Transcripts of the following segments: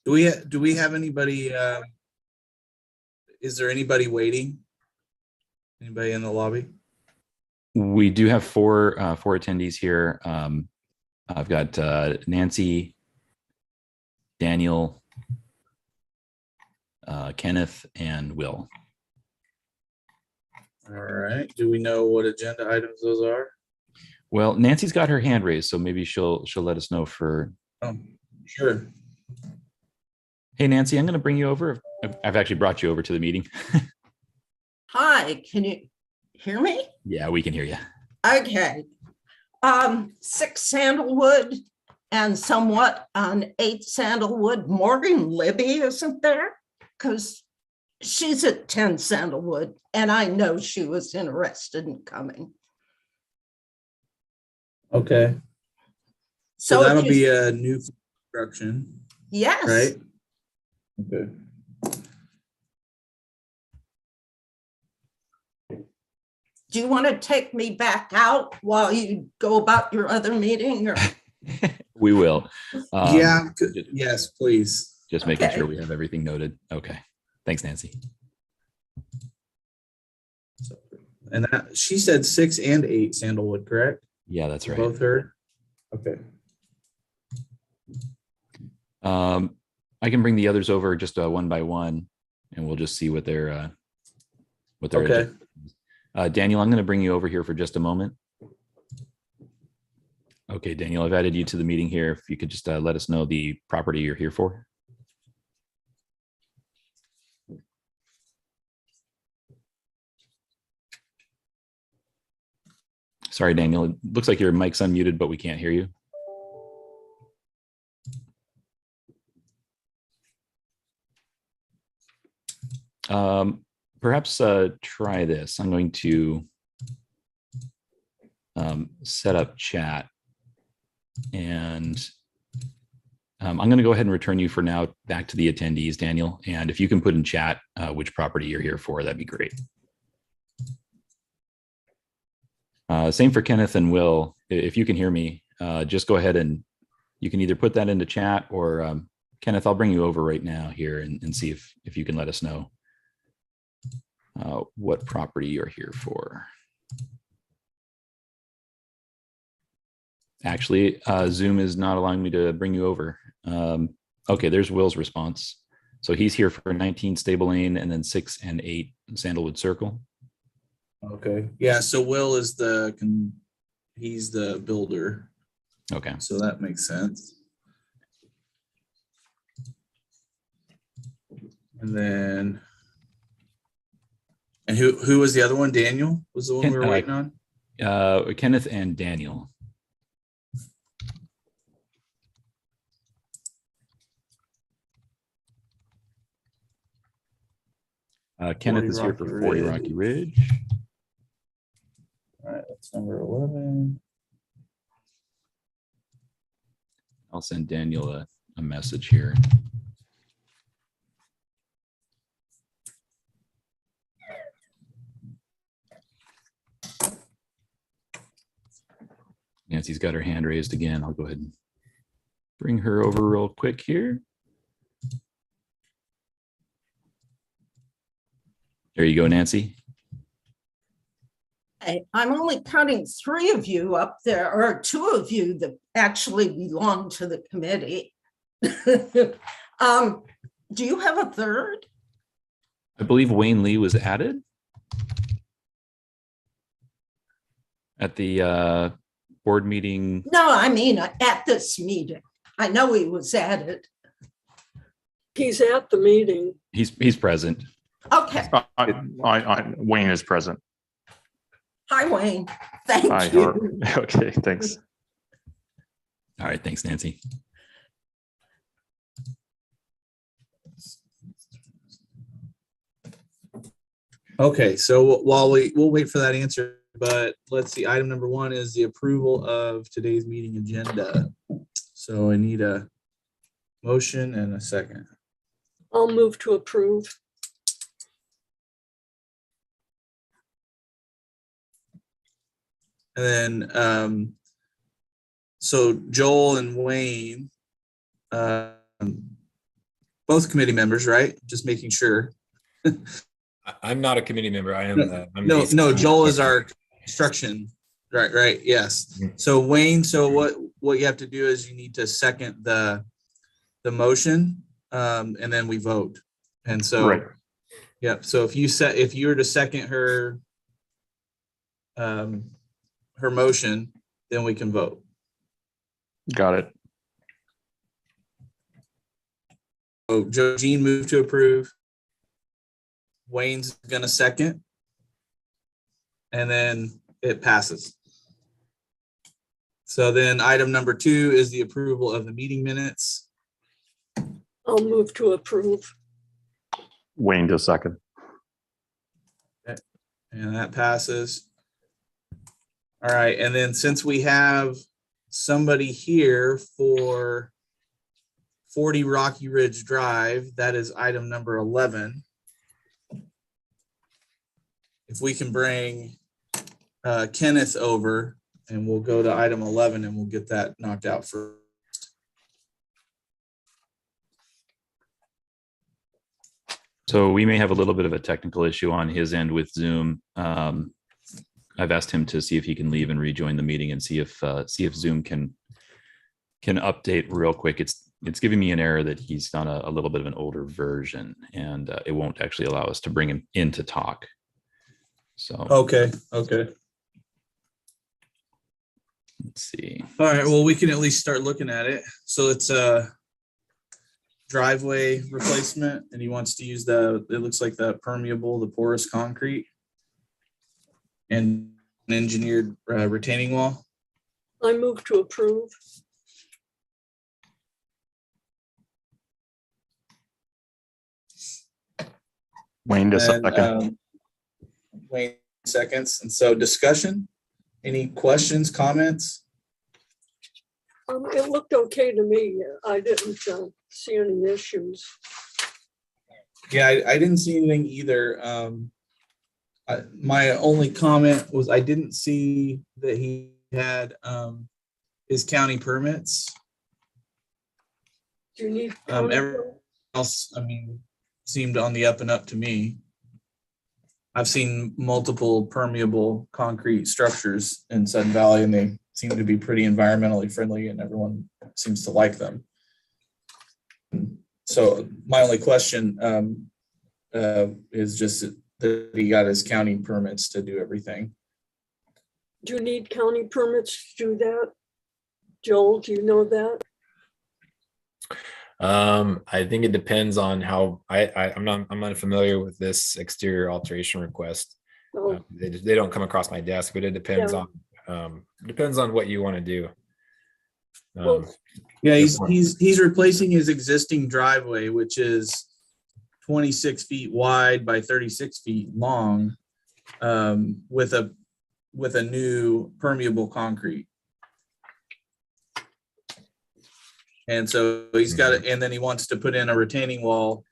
Do we have anybody? Is there anybody waiting? Anybody in the lobby? We do have four attendees here. I've got Nancy, Daniel, Kenneth, and Will. All right. Do we know what agenda items those are? Well, Nancy's got her hand raised, so maybe she'll let us know for. Oh, sure. Hey, Nancy, I'm going to bring you over. I've actually brought you over to the meeting. Hi, can you hear me? Yeah, we can hear you. Okay. 6 Sandalwood and somewhat on 8 Sandalwood. Morgan Libby isn't there? Because she's at 10 Sandalwood, and I know she was interested in coming. Okay. So that'll be a new construction. Yes. Right? Okay. Do you want to take me back out while you go about your other meeting? Or? We will. Yeah. Yes, please. Just making sure we have everything noted. Okay. Thanks, Nancy. And she said 6 and 8 Sandalwood, correct? Yeah, that's right. Both her. Okay. I can bring the others over just one by one, and we'll just see what their Okay. Daniel, I'm going to bring you over here for just a moment. Okay, Daniel, I've added you to the meeting here. If you could just let us know the property you're here for. Sorry, Daniel. It looks like your mic's unmuted, but we can't hear you. Perhaps try this. I'm going to set up chat, and I'm going to go ahead and return you for now back to the attendees, Daniel. And if you can put in chat which property you're here for, that'd be great. Same for Kenneth and Will. If you can hear me, just go ahead and you can either put that into chat, or Kenneth, I'll bring you over right now here and see if you can let us know what property you're here for. Actually, Zoom is not allowing me to bring you over. Okay, there's Will's response. So he's here for 19 Stable Lane and then 6 and 8 Sandalwood Circle. Okay. Yeah. So Will is he's the builder. Okay. So that makes sense. And then, and who was the other one? Daniel was the one we were waiting on? Kenneth and Daniel. Kenneth is here for 40 Rocky Ridge. All right, that's number 11. I'll send Daniel a message here. Nancy's got her hand raised again. I'll go ahead and bring her over real quick here. There you go, Nancy. I'm only counting 3 of you up there, or 2 of you that actually belong to the committee. Do you have a third? I believe Wayne Lee was added at the board meeting. No, I mean at this meeting. I know he was added. He's at the meeting. He's present. Okay. Wayne is present. Hi, Wayne. Thank Hi, you. Okay, thanks. All right, thanks, Nancy. Okay, so while we'll wait for that answer, but let's see. Item number 1 is the approval of today's meeting agenda. So I need a motion and a second. I'll move to approve. And then, so Joel and Wayne, Both committee members, right? Just making sure. I'm not a committee member. I am. I'm No, ACC. Joel is our construction. Right. Yes. Mhm. So Wayne, so what you have to do is you need to second the motion, and then we vote. And so, Right. yep. So if you were to second her motion, then we can vote. Got it. So Jean moved to approve. Wayne's gonna second. And then it passes. So then item number 2 is the approval of the meeting minutes. I'll move to approve. Wayne does second. And that passes. All right, and then since we have somebody here for 40 Rocky Ridge Drive, that is item number 11. If we can bring Kenneth over, and we'll go to item 11 and we'll get that knocked out first. So we may have a little bit of a technical issue on his end with Zoom. I've asked him to see if he can leave and rejoin the meeting and see if Zoom can update real quick. It's giving me an error that he's on a little bit of an older version, and it won't actually allow us to bring him in to talk. So Okay. let's see. All right, well, we can at least start looking at it. So it's a driveway replacement, and he wants to use it looks like the permeable, the porous concrete and an engineered retaining wall. I move to approve. Wayne does And, second. Wayne seconds. And so discussion, any questions, comments? It looked okay to me. I didn't see any issues. Yeah, I didn't see anything either. My only comment was I didn't see that he had his county permits. Do you need? Everyone else, I mean, seemed on the up and up to me. I've seen multiple permeable concrete structures in Sudden Valley, and they seem to be pretty environmentally friendly, and everyone seems to like them. So my only question is just that he got his county permits to do everything. Do you need county permits to do that? Joel, do you know that? I think it depends on how I'm not familiar with this exterior alteration request. Oh, They don't come across my desk, but it depends on what you want to do. Well, Yeah, he's replacing his existing driveway, which is 26 feet wide by 36 feet long, with a new permeable concrete. And so he's got it, and then he wants to put in a retaining wall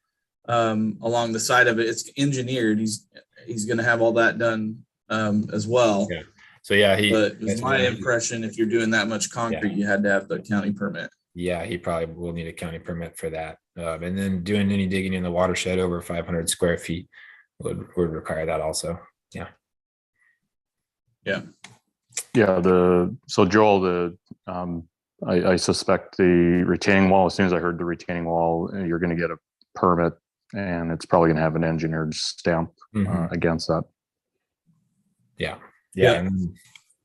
along the side of it. It's engineered. He's going to have all that done as well. Yeah. So yeah, But it's my impression, if you're doing that much concrete, you had to have the county permit. Yeah, he probably will need a county permit for that. And then doing any digging in the watershed over 500 square feet would require that also. Yeah. Yeah. Yeah, so Joel, I suspect the retaining wall, as soon as I heard the retaining wall, you're going to get a permit, and it's probably going to have an engineered stamp against that. Yeah. Yeah.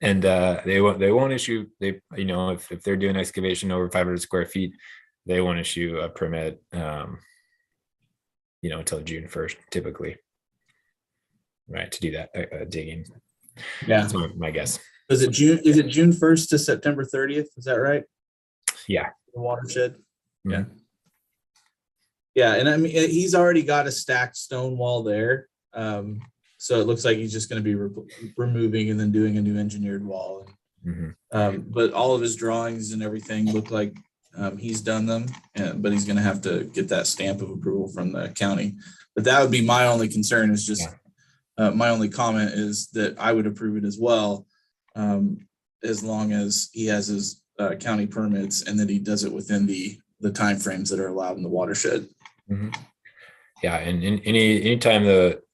And they won't issue, if they're doing excavation over 500 square feet, they won't issue a permit, until June 1st, typically. Right, to do that digging. Yeah. That's my guess. Is it June 1st to September 30th? Is that right? Yeah. The watershed. Mhm. Yeah. Yeah, and I mean, he's already got a stacked stone wall there. So it looks like he's just going to be removing and then doing a new engineered wall. But all of his drawings and everything look like he's done them, but he's going to have to get that stamp of approval from the county. But that would be my only concern, is just my only comment is that I would approve it as well, as long as he has his county permits and that he does it within the timeframes that are allowed in the watershed. Mhm. Yeah, and anytime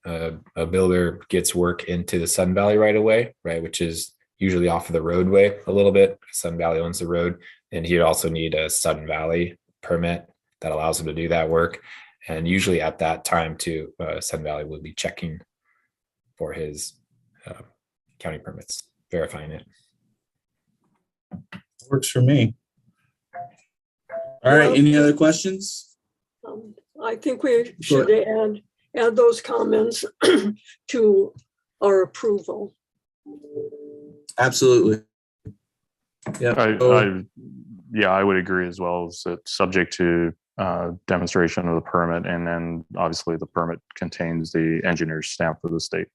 a builder gets work into the Sun Valley right away, right, which is usually off of the roadway a little bit, Sun Valley owns the road, and he'd also need a Sun Valley permit that allows him to do that work. And usually at that time too, Sun Valley would be checking for his county permits, verifying it. Works for me. All right, any other questions? I think we should add those comments to our approval. Absolutely. Yeah. I would agree as well. As it's subject to demonstration of the permit, and then obviously the permit contains the engineer's stamp for the state.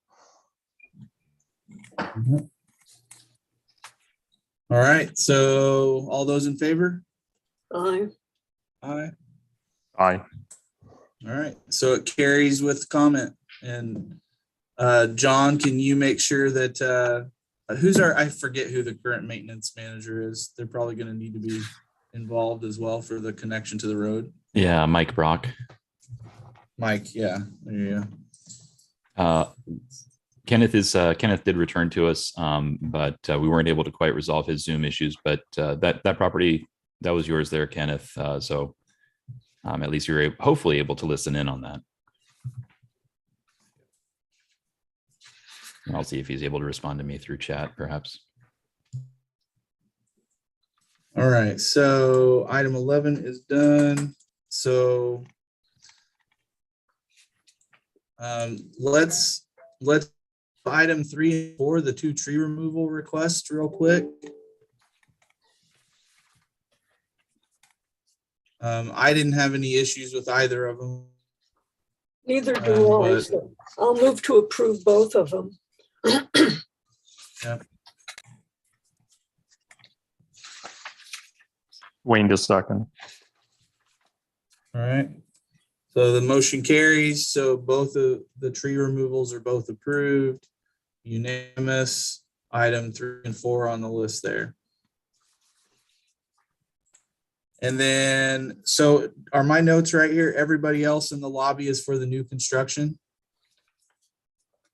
All right, so all those in favor? Aye. Aye. Aye. All right, so it carries with comment. And John, can you make sure that I forget who the current maintenance manager is. They're probably going to need to be involved as well for the connection to the road. Yeah, Mike Brock. Mike, yeah, there you go. Kenneth did return to us, but we weren't able to quite resolve his Zoom issues. But that property, that was yours there, Kenneth. So at least you're hopefully able to listen in on that. And I'll see if he's able to respond to me through chat, perhaps. All right, so item 11 is done. So let's item 3 and 4, the 2 tree removal requests, real quick. I didn't have any issues with either of them. Neither do I. but- So I'll move to approve both of them. Yeah. Wayne, just a second. All right. So the motion carries. So both of the tree removals are both approved. Unanimous. Item 3 and 4 on the list there. And then, so are my notes right here? Everybody else in the lobby is for the new construction?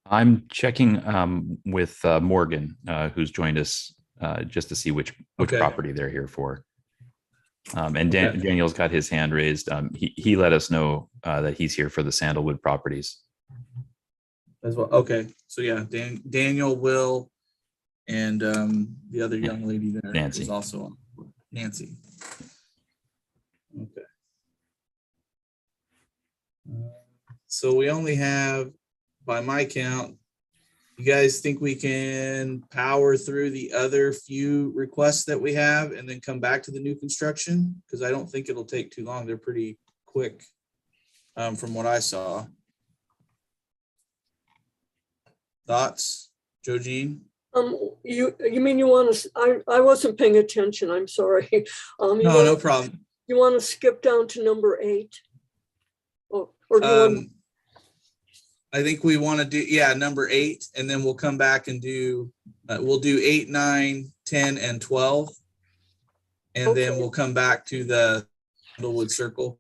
I'm checking with Morgan, who's joined us just to see which Okay. property they're here for. And Okay. Daniel's got his hand raised. He let us know that he's here for the Sandalwood properties. As well. Okay. So yeah, Daniel, Will, and the other young lady there Nancy. is also on. Nancy. Okay. So we only have, by my count, you guys think we can power through the other few requests that we have and then come back to the new construction? Because I don't think it'll take too long. They're pretty quick from what I saw. Thoughts, Joe Jean? You mean you want to? I wasn't paying attention. I'm sorry. No problem. You want to skip down to number 8, or do you want? I think we want to do, number 8, and then we'll come back and do, we'll do 8, 9, 10, and 12. And then Okay. we'll come back to the Sandalwood Circle.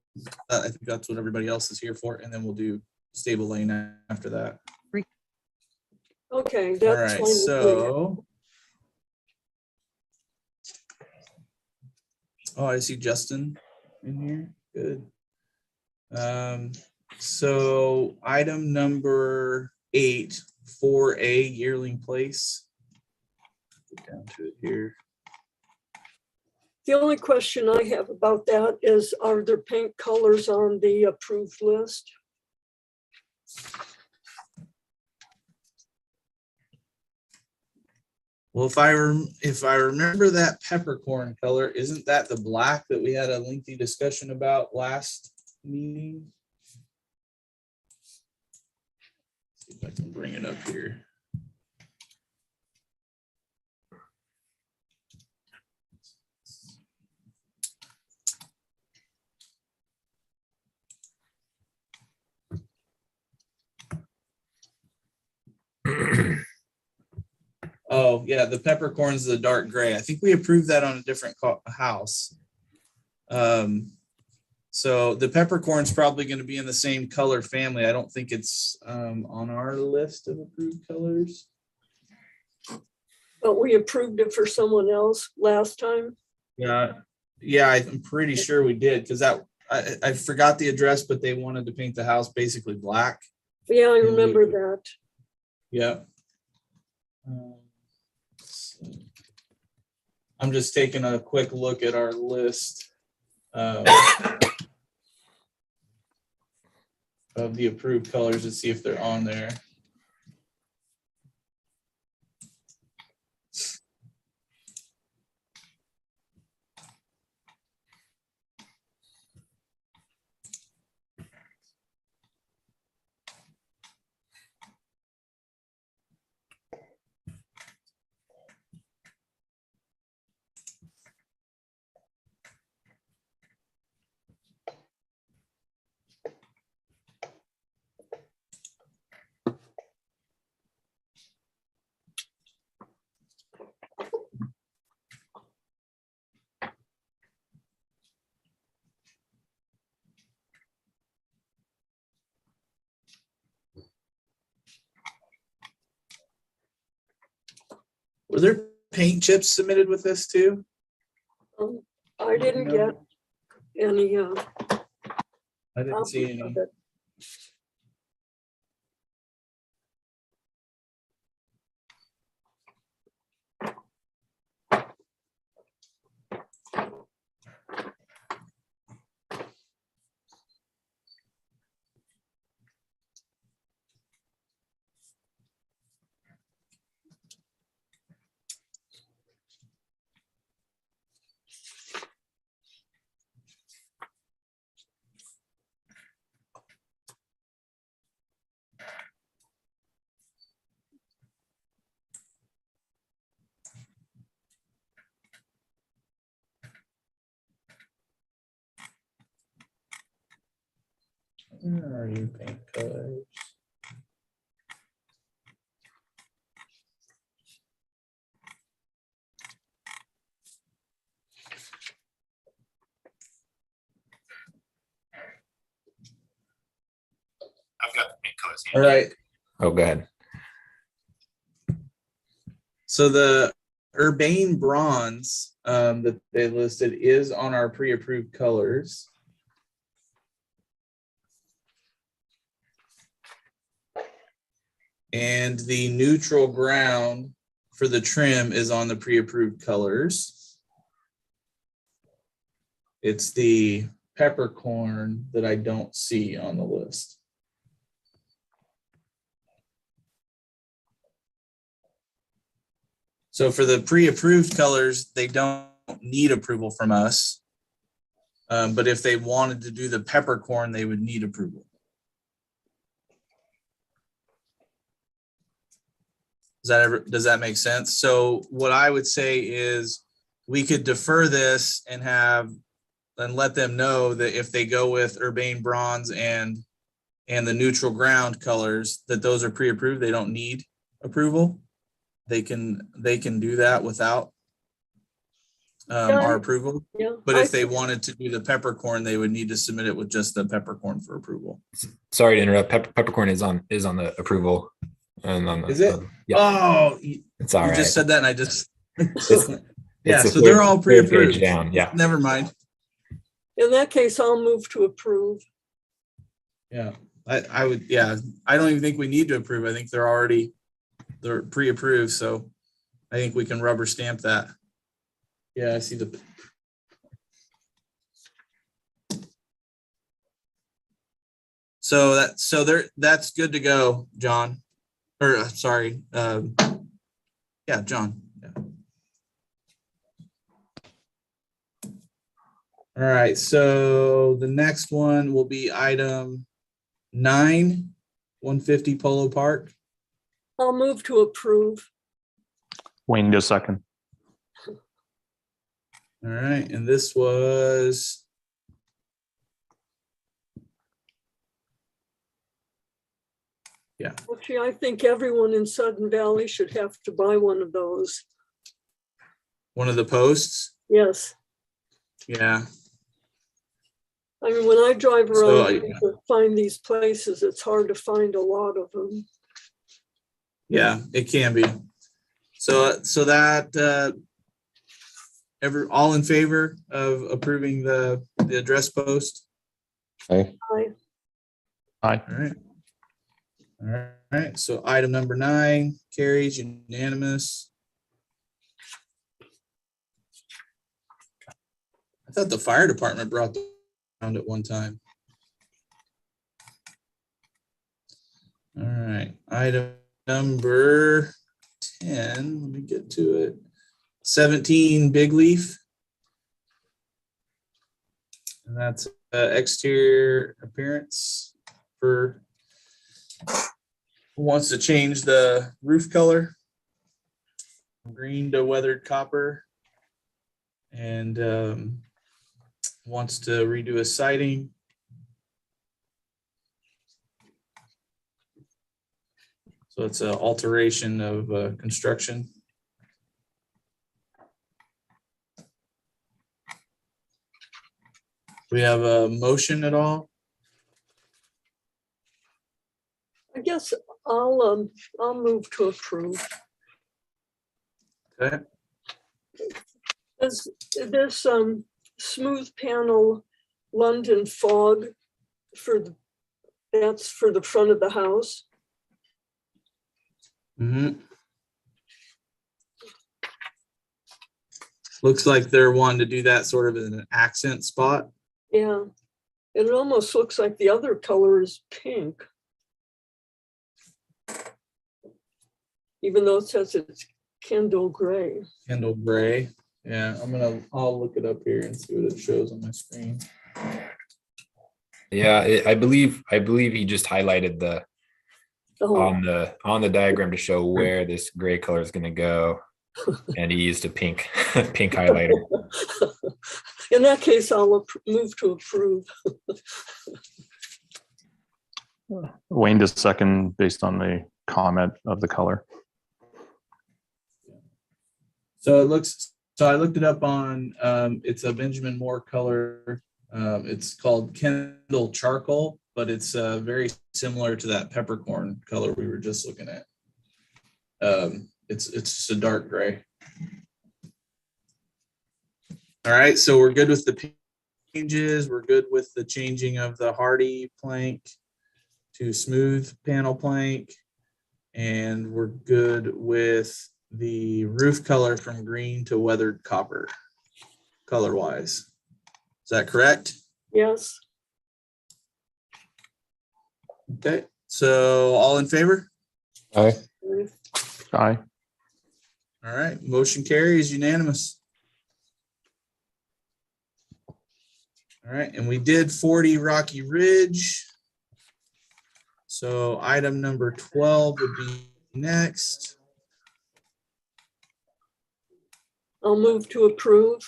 I think that's what everybody else is here for. And then we'll do Stable Lane after that. Okay, All that's right, fine with me. so. Oh, I see Justin in here. Good. So item number 8, 4A, Yearling Place. Get down to it here. The only question I have about that is, are there paint colors on the approved list? Well, if I remember that peppercorn color, isn't that the black that we had a lengthy discussion about last meeting? See if I can bring it up here. Oh, yeah, the peppercorn's the dark gray. I think we approved that on a different house. So the peppercorn's probably going to be in the same color family. I don't think it's on our list of approved colors. But we approved it for someone else last time. Yeah, yeah, I'm pretty sure we did because I forgot the address, but they wanted to paint the house basically black. Yeah, I And we- remember that. Yeah. So I'm just taking a quick look at our list of the approved colors to see if they're on there. Were there paint chips submitted with this too? I didn't No. get any. I didn't see any. of it. Where are you, paint colors? I've got the paint colors. All right. Oh, go ahead. So the urbane bronze that they listed is on our pre-approved colors. And the neutral ground for the trim is on the pre-approved colors. It's the peppercorn that I don't see on the list. So for the pre-approved colors, they don't need approval from us. But if they wanted to do the peppercorn, they would need approval. Does that make sense? So what I would say is we could defer this and let them know that if they go with urbane bronze and the neutral ground colors, that those are pre-approved, they don't need approval. They can do that without our approval. Yeah, But if they wanted to do the peppercorn, they would need to submit it with just the peppercorn for approval. Sorry to interrupt. Peppercorn is on the approval. And on the, Is it? Yeah, Oh, it's all you right. just said that and I just. It's Yeah, the so they're all third page pre-approved. down. Yeah. Never mind. in that case, I'll move to approve. Yeah, I would, yeah, I don't even think we need to approve. I think they're pre-approved, so I think we can rubber stamp that. Yeah, I see the. So that's good to go, John. Or sorry, yeah, John. Yeah. All right, so the next one will be item 9, 150 Polo Park. I'll move to approve. Wayne, just a second. All right, and this was. Yeah. Actually, I think everyone in Sudden Valley should have to buy one of those. One of the posts. Yes. Yeah. I mean, when I drive So, around to find these places, it's hard to find a lot of them. yeah, it can be. So that, all in favor of approving the address post? Okay. I, Aye. All right. All right, so item number 9 carries unanimous. I thought the fire department brought them around at one time. All right, item number 10, let me get to it. 17 Big Leaf. And that's exterior appearance for who wants to change the roof color from green to weathered copper, and wants to redo a siding. So it's an alteration of construction. We have a motion at all? I guess I'll move to approve. Okay, This smooth panel London fog that's for the front of the house. Looks like they're wanting to do that sort of in an accent spot. Yeah, it almost looks like the other color is pink. Even though it says it's Kendall gray. Kendall gray. Yeah, I'll look it up here and see what it shows on my screen. Yeah, I believe he just highlighted the Oh, on the diagram to show where this gray color is going to go, and he used a pink highlighter. in that case, I'll move to approve. Wayne does second based on the comment of the color. So I looked it up on, it's a Benjamin Moore color. It's called Kendall Charcoal, but it's very similar to that peppercorn color we were just looking at. It's just a dark gray. All right, so we're good with the changes. We're good with the changing of the hardy plank to smooth panel plank. And we're good with the roof color from green to weathered copper, color-wise. Is that correct? Yes. Okay, so all in favor? Aye. Aye. All right, motion carries unanimous. All right, and we did 40 Rocky Ridge. So item number 12 would be next. I'll move to approve.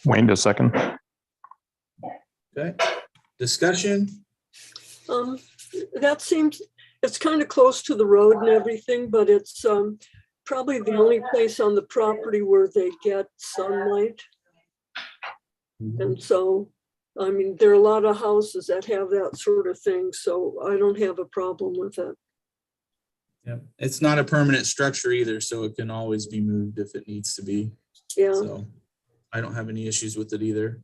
Wayne does second. Okay, discussion. That seems, it's kind of close to the road and everything, but it's probably the only place on the property where they get sunlight. And so, I mean, there are a lot of houses that have that sort of thing, so I don't have a problem with it. Yeah, it's not a permanent structure either, so it can always be moved if it needs to be. Yeah, So I don't have any issues with it either.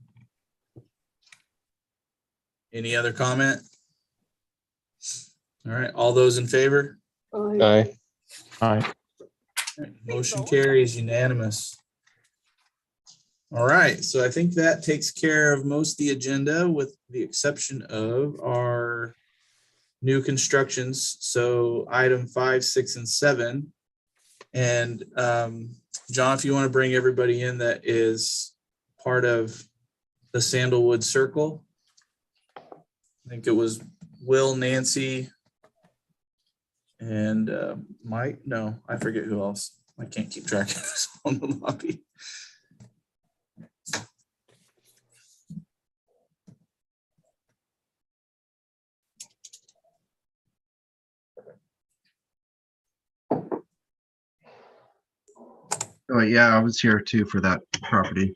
Any other comment? All right, all those in favor? I, Aye. All right, motion carries unanimous. All right, so I think that takes care of most of the agenda with the exception of our new constructions. So item 5, 6, and 7. And John, if you want to bring everybody in that is part of the Sandalwood Circle. I think it was Will, Nancy, and Mike. No, I forget who else. I can't keep track of this on the lobby. Oh, yeah, I was here too for that property.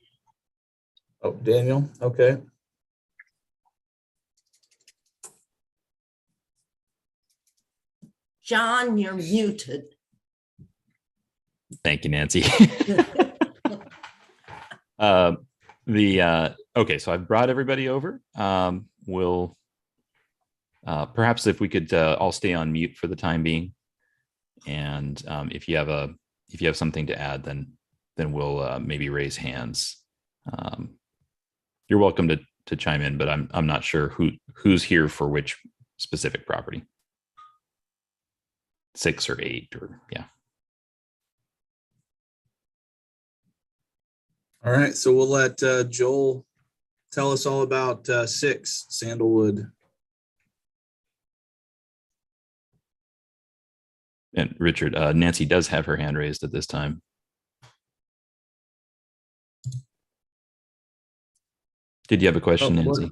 Oh, Daniel, okay. John, you're muted. Thank you, Nancy. Okay, so I've brought everybody over. We'll perhaps if we could all stay on mute for the time being, and if you have something to add, then we'll maybe raise hands. You're welcome to chime in, but I'm not sure who's here for which specific property. 6 or 8 or yeah. All right, so we'll let Joel tell us all about 6 Sandalwood. And Richard, Nancy does have her hand raised at this time. Did you have a question, Nancy?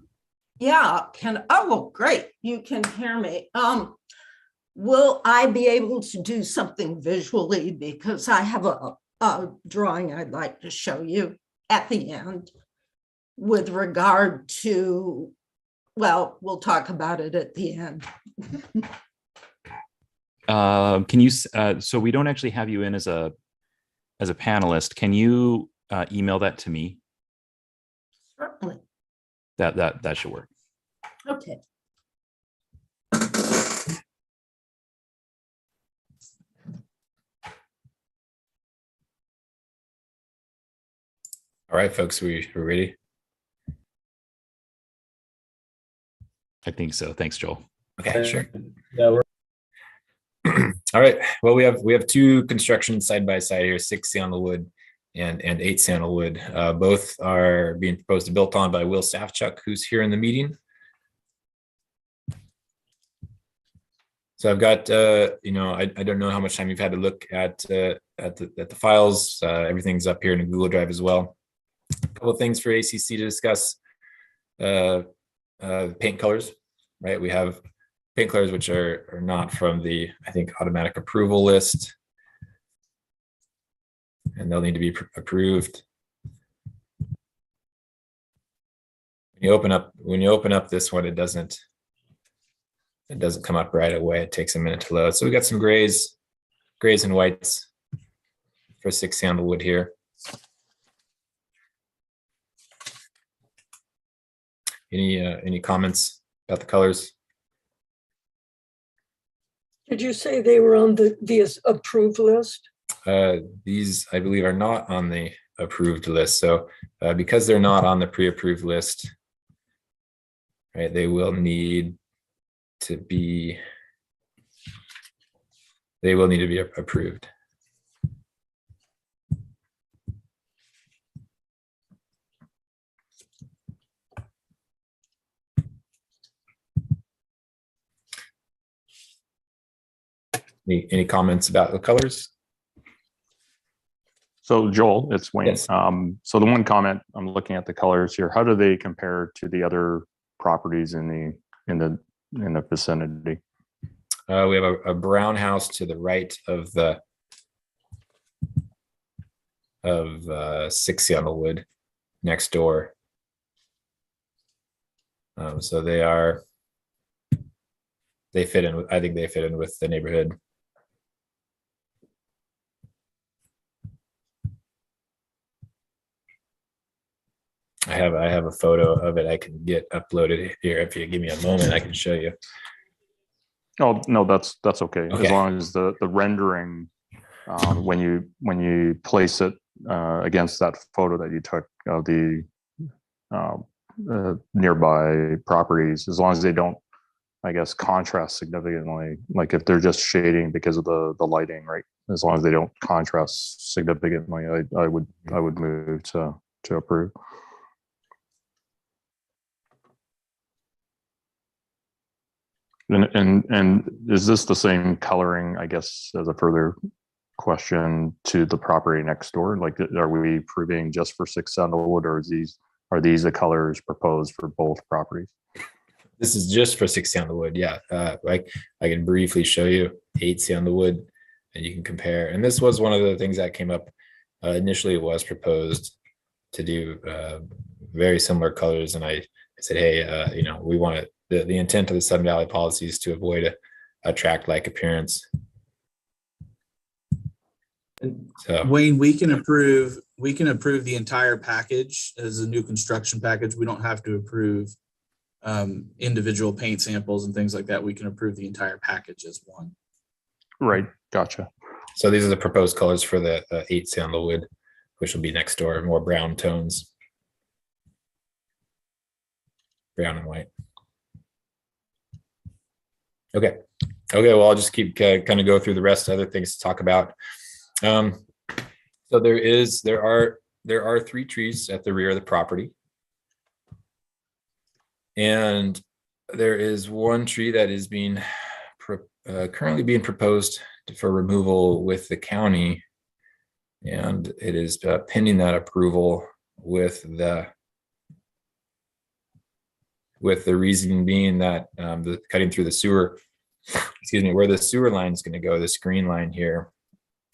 Yeah, oh, great. You can hear me. Will I be able to do something visually? Because I have a drawing I'd like to show you at the end with regard to, well, we'll talk about it at the end. Can you, so we don't actually have you in as a panelist. Can you email that to me? Certainly. That should work. Okay. All right, folks, we're ready. I think so. Thanks, Joel. Okay, sure. Yeah, we're All right. Well, we have 2 constructions side by side here, 6 Sandalwood and 8 Sandalwood. Both are being proposed to built on by Will Safchuk, who's here in the meeting. So I've got, I don't know how much time you've had to look at the files. Everything's up here in a Google Drive as well. A couple of things for ACC to discuss. Paint colors, right? We have paint colors which are not from the, I think, automatic approval list, and they'll need to be approved. When you open up this one, it doesn't come up right away. It takes a minute to load. So we got some grays and whites for 6 Sandalwood here. Any comments about the colors? Did you say they were on the approved list? These, I believe, are not on the approved list. So because they're not on the pre-approved list, right, they will need to be approved. Any comments about the colors? So Joel, it's Wayne. Yes. So the one comment, I'm looking at the colors here. How do they compare to the other properties in the vicinity? We have a brown house to the right of 6 Sandalwood next door. So they fit in. I think they fit in with the neighborhood. I have a photo of it I can get uploaded here. If you give me a moment, I can show you. Oh, no, that's okay. Okay. As long as the rendering, when you place it against that photo that you took of the nearby properties, as long as they don't, I guess, contrast significantly, like if they're just shading because of the lighting, right? As long as they don't contrast significantly, I would move to approve. And is this the same coloring, I guess, as a further question to the property next door? Like, are we approving just for 6 Sandalwood, or are these the colors proposed for both properties? This is just for 6 Sandalwood. Yeah. Like I can briefly show you 8 Sandalwood and you can compare. And this was one of the things that came up Initially, it was proposed to do very similar colors, and I said, hey, we want to. The intent of the Sun Valley policy is to avoid a tract-like appearance. So Wayne, we can approve the entire package as a new construction package. We don't have to approve individual paint samples and things like that. We can approve the entire package as one. Right. Gotcha. So these are the proposed colors for the 8 sandalwood, which will be next door, more brown tones. Brown and white. Okay. Well, I'll just keep kind of go through the rest of other things to talk about. So there are 3 trees at the rear of the property. And there is 1 tree that is currently being proposed for removal with the county, and it is pending that approval with the reason being that the cutting through the sewer, where the sewer line is going to go, this green line here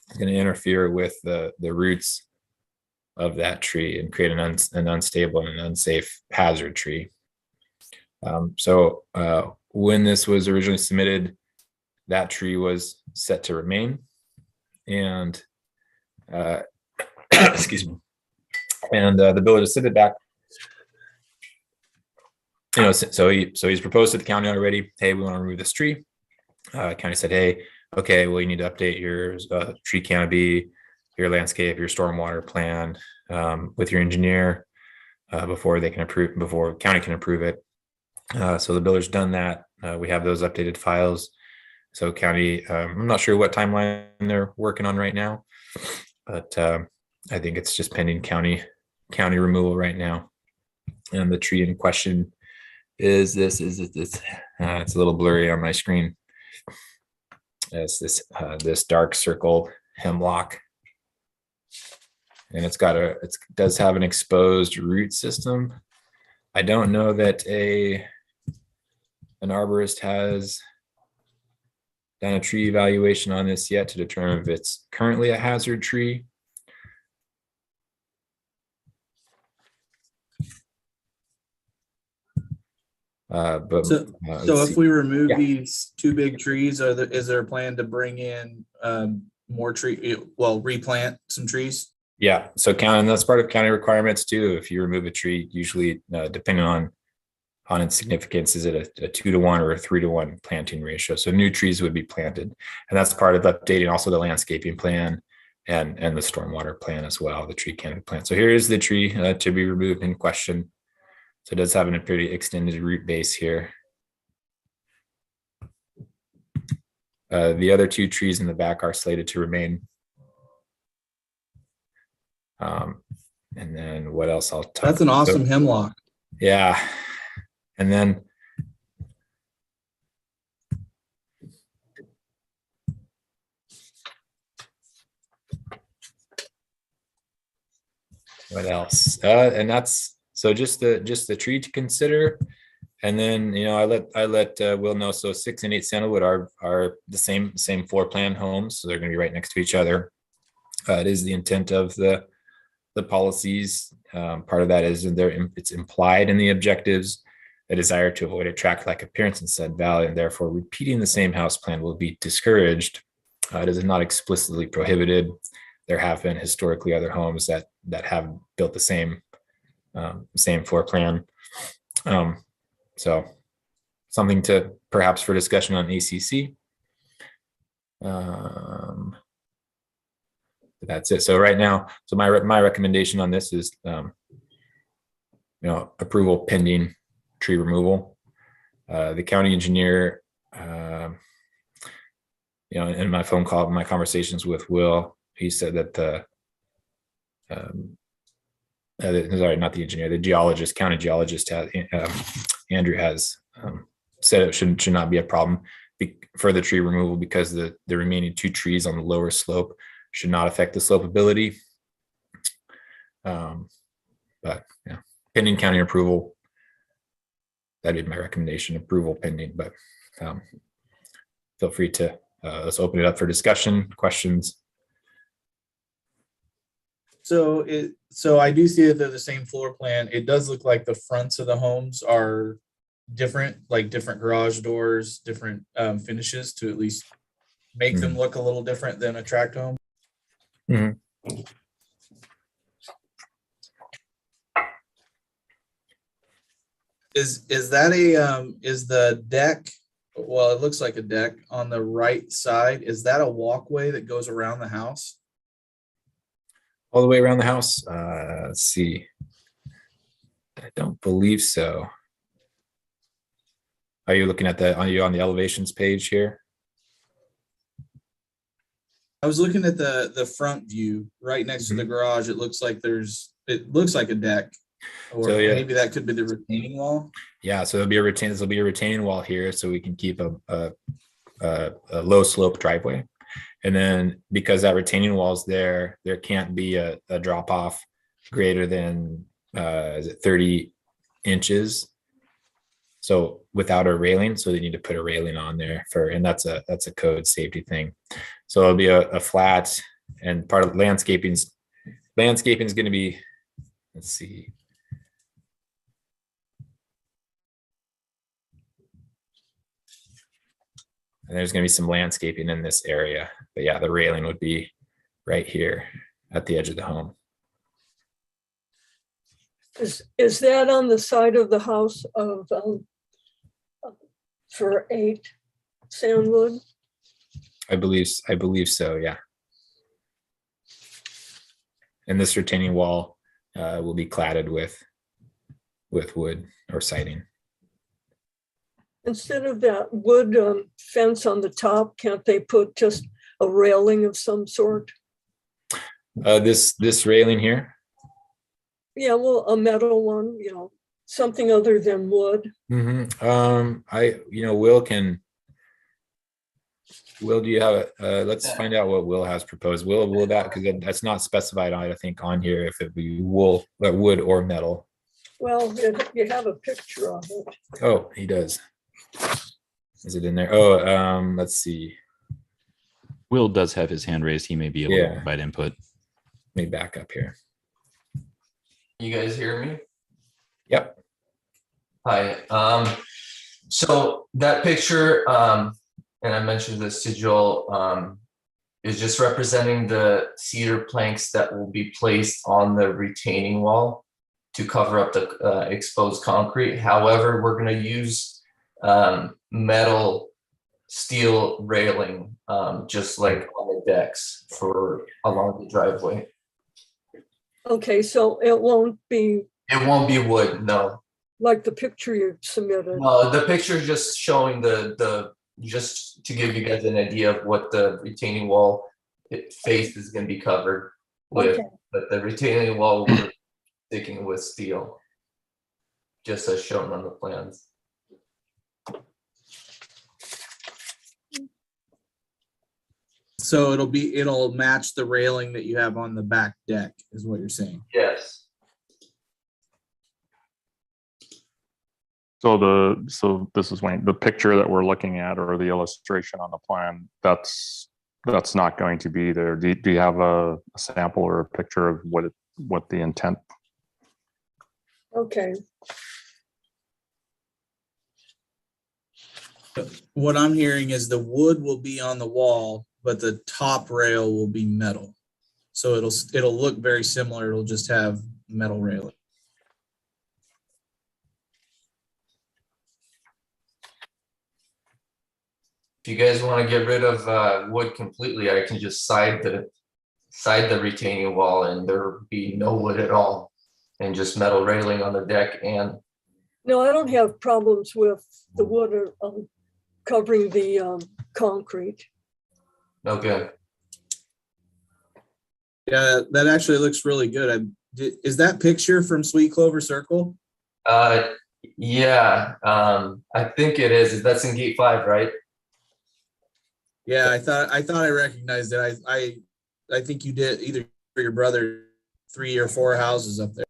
is going to interfere with the roots of that tree and create an unstable and unsafe hazard tree. So when this was originally submitted, that tree was set to remain, and excuse me, and the builder just sent it back. So he's proposed to the county already. Hey, we want to remove this tree. County said, hey, okay, well, you need to update your tree canopy, your landscape, your stormwater plan with your engineer before county can approve it. So the builder's done that. We have those updated files. So county, I'm not sure what timeline they're working on right now, but I think it's just pending county removal right now. And the tree in question is this. It's a little blurry on my screen. It's this dark circle hemlock, and it does have an exposed root system. I don't know that an arborist has done a tree evaluation on this yet to determine if it's currently a hazard tree. So if we remove these 2 big trees, is there a plan to bring in more replant some trees? Yeah, so county, that's part of county requirements too. If you remove a tree, usually depending on its significance, is it a 2-to-1 or a 3-to-1 planting ratio? So new trees would be planted, and that's part of updating also the landscaping plan and the stormwater plan as well, the tree canopy plan. So here is the tree to be removed in question. So it does have a pretty extended root base here. The other 2 trees in the back are slated to remain. And then what else I'll talk about? That's an awesome hemlock. Yeah. And then what else? And that's so just the tree to consider. And then I let Will know. So 6 and 8 sandalwood are the same floor plan homes, so they're going to be right next to each other. It is the intent of the policies. Part of that is it's implied in the objectives, a desire to avoid a tract-like appearance in said valley, and therefore repeating the same house plan will be discouraged. It is not explicitly prohibited. There have been historically other homes that have built the same floor plan. So something to perhaps for discussion on ACC. That's it. So right now, so my recommendation on this is, approval pending tree removal. The county engineer, in my phone call, my conversations with Will, he said that sorry, not the engineer, the geologist, county geologist, Andrew has said it should not be a problem for the tree removal because the remaining 2 trees on the lower slope should not affect the slopeability. But yeah, pending county approval, that'd be my recommendation, approval pending, but feel free to, let's open it up for discussion, questions. So I do see that they're the same floor plan. It does look like the fronts of the homes are different, like different garage doors, different finishes to at least make them look a little different than a tract home. Mhm. Is that is the deck, well, it looks like a deck on the right side. Is that a walkway that goes around the house? All the way around the house. Let's see. I don't believe so. Are you looking at are you on the elevations page here? I was looking at the front view right next to the garage. It looks like it looks like a deck. Or So, yeah. maybe that could be the retaining wall. Yeah, so there'll be a retaining wall here, so we can keep a low slope driveway. And then because that retaining wall is there can't be a drop off greater than is it 30 inches? So without a railing, so they need to put a railing on there and that's a code safety thing. So it'll be a flat, and part of landscaping is going to be, let's see. And there's going to be some landscaping in this area, but yeah, the railing would be right here at the edge of the home. Is that on the side of the house of for 8 Sandwood? I believe so, yeah. And this retaining wall will be cladded with wood or siding. Instead of that wood fence on the top, can't they put just a railing of some sort? This railing here. Yeah, well, a metal one, something other than wood. Will, do you have let's find out what Will has proposed. Will that, because that's not specified, I think, on here if it be wood or metal. Well, you have a picture of it. Oh, he does. Is it in there? Oh, let's see. Will does have his hand raised. He may be able to provide input. Let me back up here. You guys hear me? Yep. Hi. So that picture, and I mentioned this to Joel, is just representing the cedar planks that will be placed on the retaining wall to cover up the exposed concrete. However, we're going to use metal steel railing, just like on the decks for along the driveway. Okay, so it won't be It won't be wood, no. like the picture you submitted. No, the picture is just showing just to give you guys an idea of what the retaining wall face is going to be covered with, Okay. but the retaining wall will be sticking with steel, just as shown on the plans. So it'll match the railing that you have on the back deck, is what you're saying. Yes. So this is Wayne, the picture that we're looking at, or the illustration on the plan, that's not going to be there. Do you have a sample or a picture of what the intent? Okay, What I'm hearing is the wood will be on the wall, but the top rail will be metal. So it'll look very similar. It'll just have metal railing. If you guys want to get rid of wood completely, I can just side the retaining wall and there would be no wood at all, and just metal railing on the deck. And no, I don't have problems with the wood covering the concrete. okay. Yeah, that actually looks really good. Is that picture from Sweet Clover Circle? Yeah, I think it is. That's in gate 5, right? Yeah, I thought I recognized it. I think you did, either for your brother, 3 or 4 houses up there.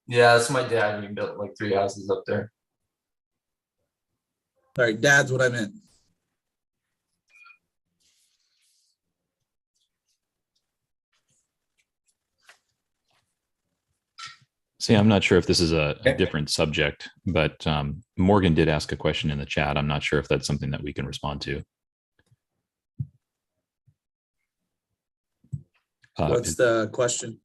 Yeah, that's my dad. He built like 3 houses up there. Sorry, Dad's what I meant. See, I'm not sure if this is a different subject, but Morgan did ask a question in the chat. I'm not sure if that's something that we can respond to. What's the question?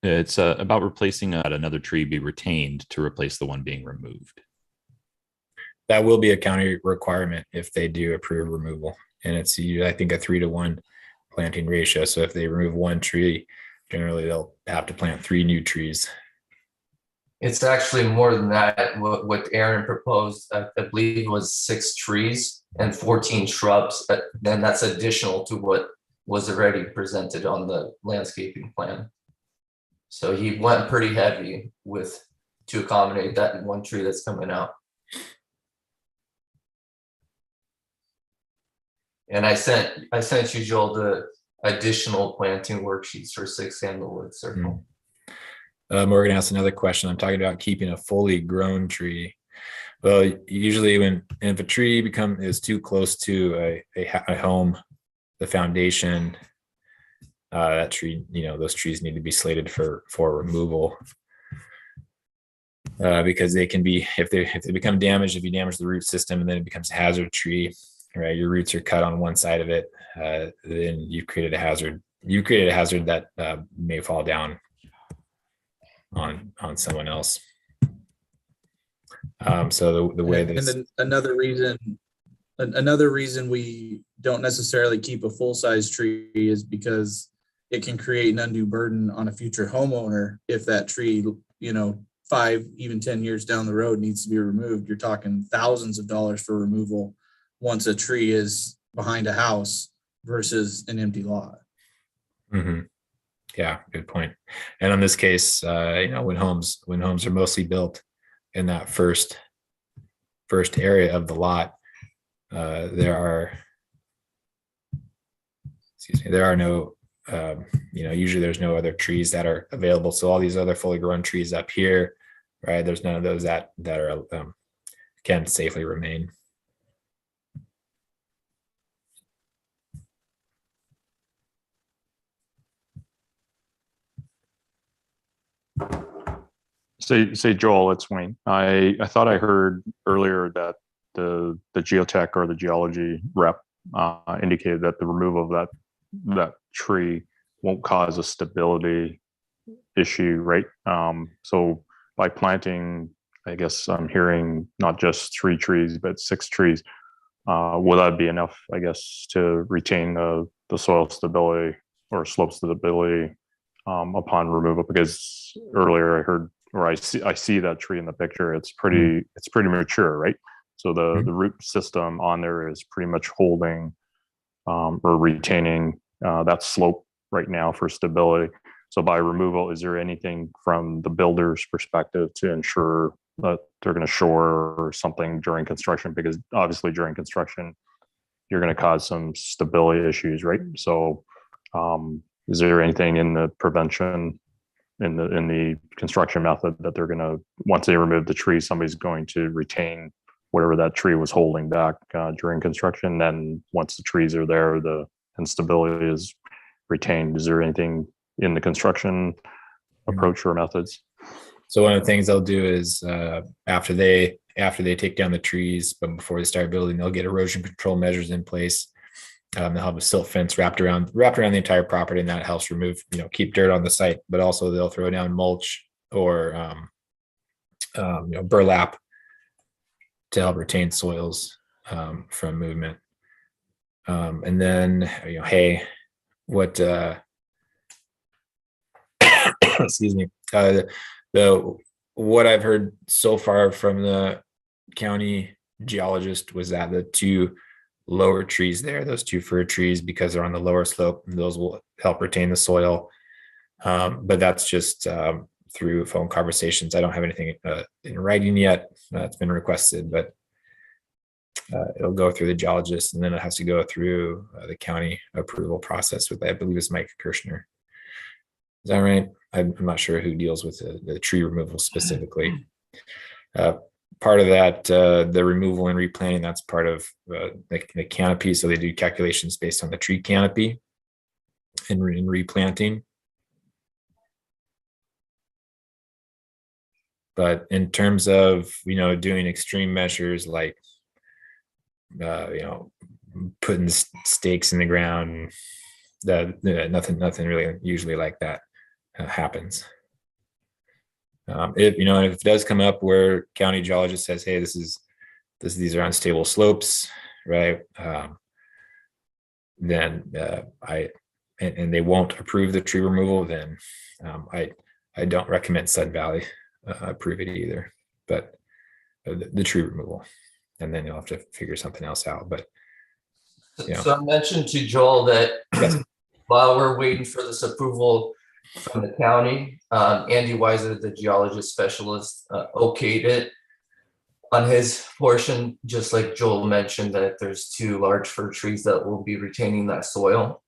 It's about replacing another tree be retained to replace the one being removed. That will be a county requirement if they do approve removal. And it's, I think, a 3-to-1 planting ratio. So if they remove one tree, generally they'll have to plant 3 new trees. It's actually more than that. What Aaron proposed, I believe, was 6 trees and 14 shrubs. But then that's additional to what was already presented on the landscaping plan. So he went pretty heavy to accommodate that one tree that's coming out. And I sent you, Joel, the additional planting worksheets for 6 Sandalwood Circle. Morgan asked another question. I'm talking about keeping a fully grown tree. Well, usually if a tree is too close to a home, the foundation, that tree, those trees need to be slated for removal. Because they can be, if they become damaged, if you damage the root system and then it becomes a hazard tree, right? Your roots are cut on one side of it, then you've created a hazard. You created a hazard that may fall down on someone else. So the way that, and then another reason we don't necessarily keep a full-size tree is because it can create an undue burden on a future homeowner if that tree, 5, even 10 years down the road needs to be removed. You're talking thousands of dollars for removal once a tree is behind a house versus an empty lot. Mm-hmm. Yeah, good point. And in this case, when homes are mostly built in that first area of the lot, there are no, usually there's no other trees that are available. So all these other fully grown trees up here, right? There's none of those that are can safely remain. Say Joel, it's Wayne. I thought I heard earlier that the geotech or the geology rep indicated that the removal of that tree won't cause a stability issue, right? So by planting, I guess I'm hearing not just 3 trees, but 6 trees. Will that be enough, I guess, to retain the soil stability or slope stability upon removal? Because earlier I heard, or I see that tree in the picture. It's pretty mature, right? So the root system on there is pretty much holding or retaining that slope right now for stability. So by removal, is there anything from the builder's perspective to ensure that they're going to shore or something during construction? Because obviously during construction, you're going to cause some stability issues, right? So is there anything in the prevention in the construction method that they're going to, once they remove the tree, somebody's going to retain whatever that tree was holding back during construction? Then once the trees are there, the instability is retained. Is there anything in the construction approach or methods? So one of the things they'll do is after they take down the trees, but before they start building, they'll get erosion control measures in place. They'll have a silt fence wrapped around the entire property, and that helps remove, keep dirt on the site. But also they'll throw down mulch or burlap to help retain soils from movement. And then hay. What excuse me. What I've heard so far from the county geologist was that the 2 lower trees there, those 2 fir trees, because they're on the lower slope, those will help retain the soil. But that's just through phone conversations. I don't have anything in writing yet. It's been requested, but it'll go through the geologist, and then it has to go through the county approval process with, I believe it's Mike Kirshner. Is that right? I'm not sure who deals with the tree removal specifically. Part of that, the removal and replanting, that's part of the canopy. So they do calculations based on the tree canopy and replanting. But in terms of, doing extreme measures like, putting stakes in the ground, nothing really usually like that happens. If it does come up where county geologist says, hey, these are unstable slopes, right? Then and they won't approve the tree removal, then I don't recommend Sun Valley approve it either. But the tree removal, and then you'll have to figure something else out. But so I mentioned to Joel that yes. while we're waiting for this approval from the county, Andy Weiser, the geologist specialist, okayed it on his portion, just like Joel mentioned, that there's 2 large fir trees that will be retaining that soil.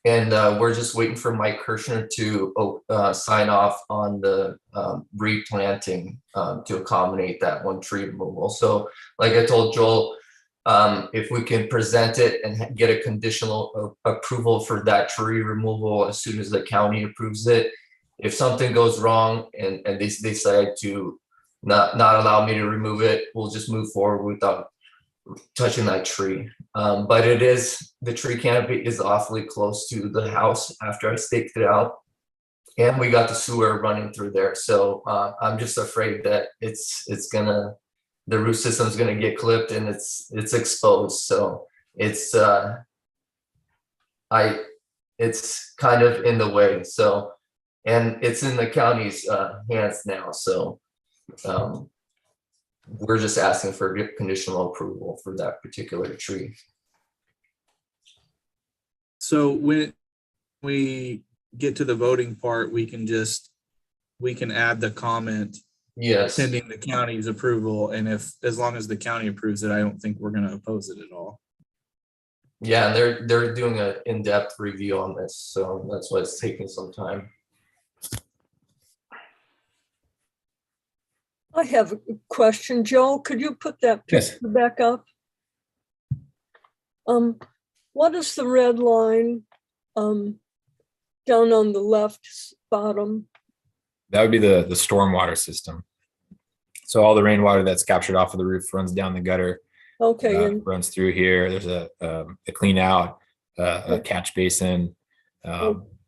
And we're just waiting for Mike Kirshner to sign off on the replanting to accommodate that 1 tree removal. So like I told Joel, if we can present it and get a conditional approval for that tree removal as soon as the county approves it, if something goes wrong and they decide to not allow me to remove it, we'll just move forward without touching that tree. But the tree canopy is awfully close to the house after I staked it out, and we got the sewer running through there. So I'm just afraid that the root system is going to get clipped and it's exposed. So it's kind of in the way. So, and it's in the county's hands now. So we're just asking for conditional approval for that particular tree. So when we get to the voting part, we can add the comment Yes. pending the county's approval. And as long as the county approves it, I don't think we're going to oppose it at all. Yeah, they're doing an in-depth review on this, so that's why it's taking some time. I have a question, Joe. Could you put that picture back up? What is the red line down on the left bottom? That would be the stormwater system. So all the rainwater that's captured off of the roof runs down the gutter. Okay. And runs through here. There's a clean out, a catch basin.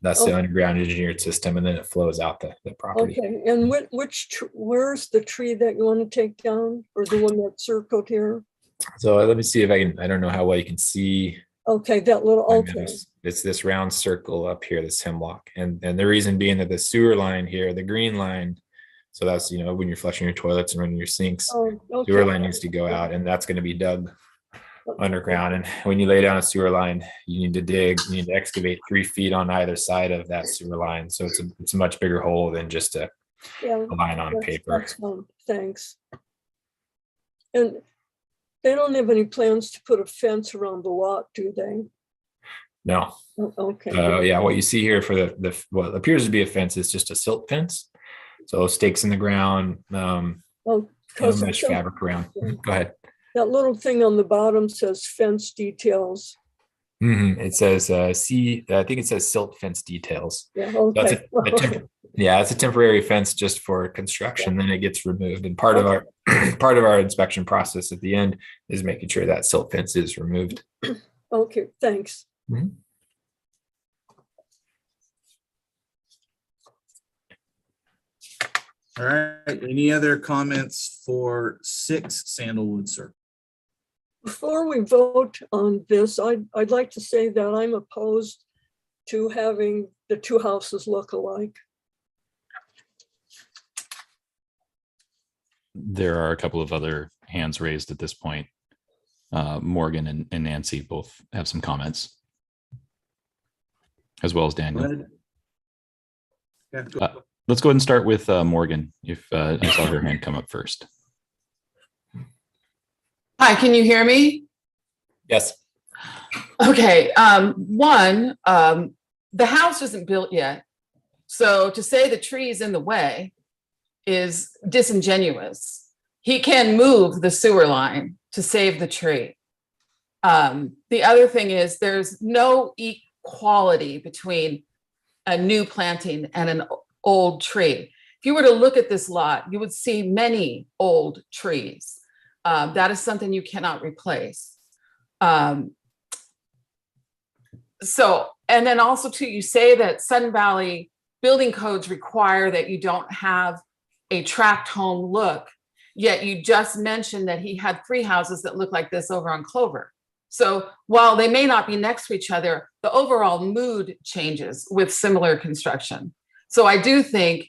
That's the underground engineered system, and then it flows out the property. Okay. And where's the tree that you want to take down, or the one that's circled here? So let me see if I don't know how well you can see. Okay, that little, okay. It's this round circle up here, this hemlock. And the reason being that the sewer line here, the green line, so that's, when you're flushing your toilets and running your sinks, Okay. sewer line needs to go out, and that's going to be dug underground. And when you lay down a sewer line, you need to excavate 3 feet on either side of that sewer line. So it's a much bigger hole than just a line on paper. That's fine. Thanks. And they don't have any plans to put a fence around the lot, do they? No. Okay. Yeah, what you see here for what appears to be a fence is just a silt fence. So stakes in the ground, mesh fabric around. Go ahead. That little thing on the bottom says fence details. It says I think it says silt fence details. Yeah, okay. It's a temporary fence just for construction. Then it gets removed. And part of our inspection process at the end is making sure that silt fence is removed. Okay, thanks. Mm-hmm. All right. Any other comments for 6 Sandalwood Circle? Before we vote on this, I'd like to say that I'm opposed to having the 2 houses look alike. There are a couple of other hands raised at this point. Morgan and Nancy both have some comments, as well as Daniel. Yeah, Let's go ahead and start with Morgan, if I saw her hand come up first. Hi, can you hear me? Yes. Okay. One, the house isn't built yet. So to say the tree is in the way is disingenuous. He can move the sewer line to save the tree. The other thing is there's no equality between a new planting and an old tree. if you were to look at this lot, you would see many old trees. That is something you cannot replace. So, and then also too, you say that Sun Valley building codes require that you don't have a tract home look, yet you just mentioned that he had 3 houses that look like this over on Clover. So while they may not be next to each other, the overall mood changes with similar construction. So I do think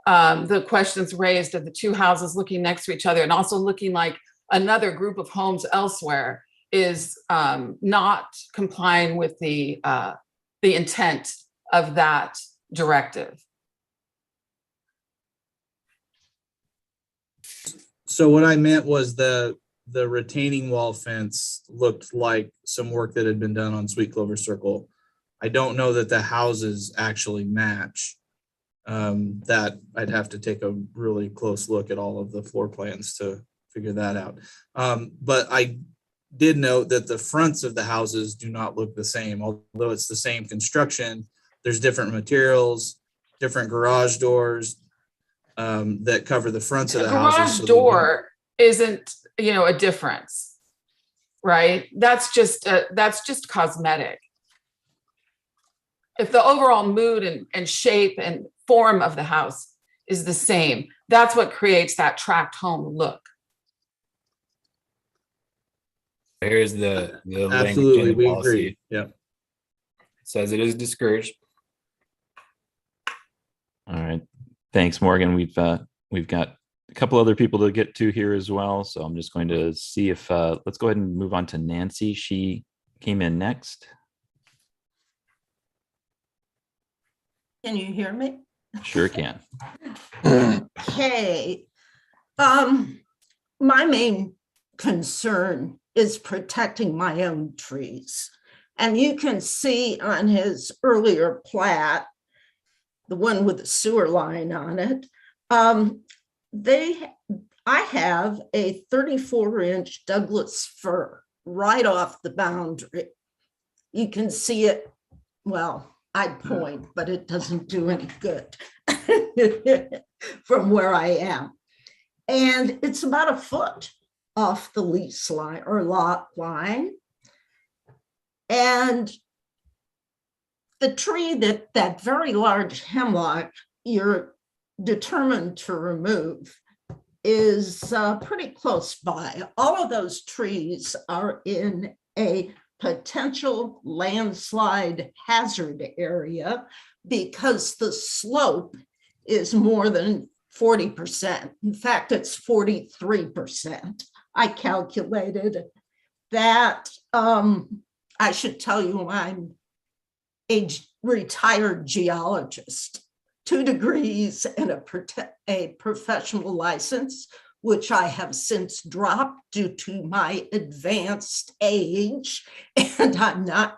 the questions raised of the 2 houses looking next to each other and also looking like another group of homes elsewhere is not complying with the intent of that directive. So what I meant was the retaining wall fence looked like some work that had been done on Sweet Clover Circle. I don't know that the houses actually match. That I'd have to take a really close look at all of the floor plans to figure that out. But I did note that the fronts of the houses do not look the same, although it's the same construction. There's different materials, different garage doors that cover the fronts of the houses. Garage door isn't, a difference, right? That's just cosmetic. If the overall mood and shape and form of the house is the same, that's what creates that tract home look. Here's the language Absolutely, in the we policy. agree. Yeah. It says it is discouraged. All right. Thanks, Morgan. We've got a couple other people to get to here as well. So I'm just going to see if let's go ahead and move on to Nancy. She came in next. Can you hear me? Sure can. Okay. My main concern is protecting my own trees. And you can see on his earlier plat, the one with the sewer line on it, I have a 34-inch Douglas fir right off the boundary. You can see it, well, I'd point, but it doesn't do any good from where I am. And it's about a foot off the lease line or lot line. And the tree that very large hemlock you're determined to remove is pretty close by. All of those trees are in a potential landslide hazard area because the slope is more than 40%. In fact, it's 43%. I calculated that. I should tell you, I'm a retired geologist, 2 degrees and a professional license, which I have since dropped due to my advanced age, and I'm not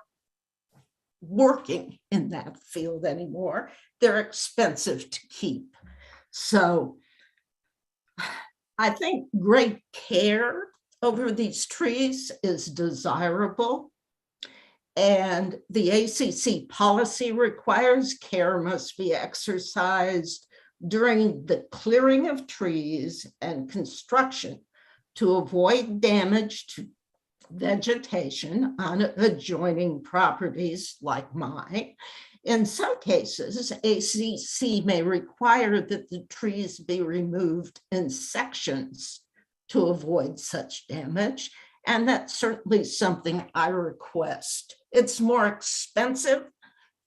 working in that field anymore. They're expensive to keep. So I think great care over these trees is desirable. And the ACC policy requires care must be exercised during the clearing of trees and construction to avoid damage to vegetation on adjoining properties like mine. In some cases, ACC may require that the trees be removed in sections to avoid such damage. And that's certainly something I request. It's more expensive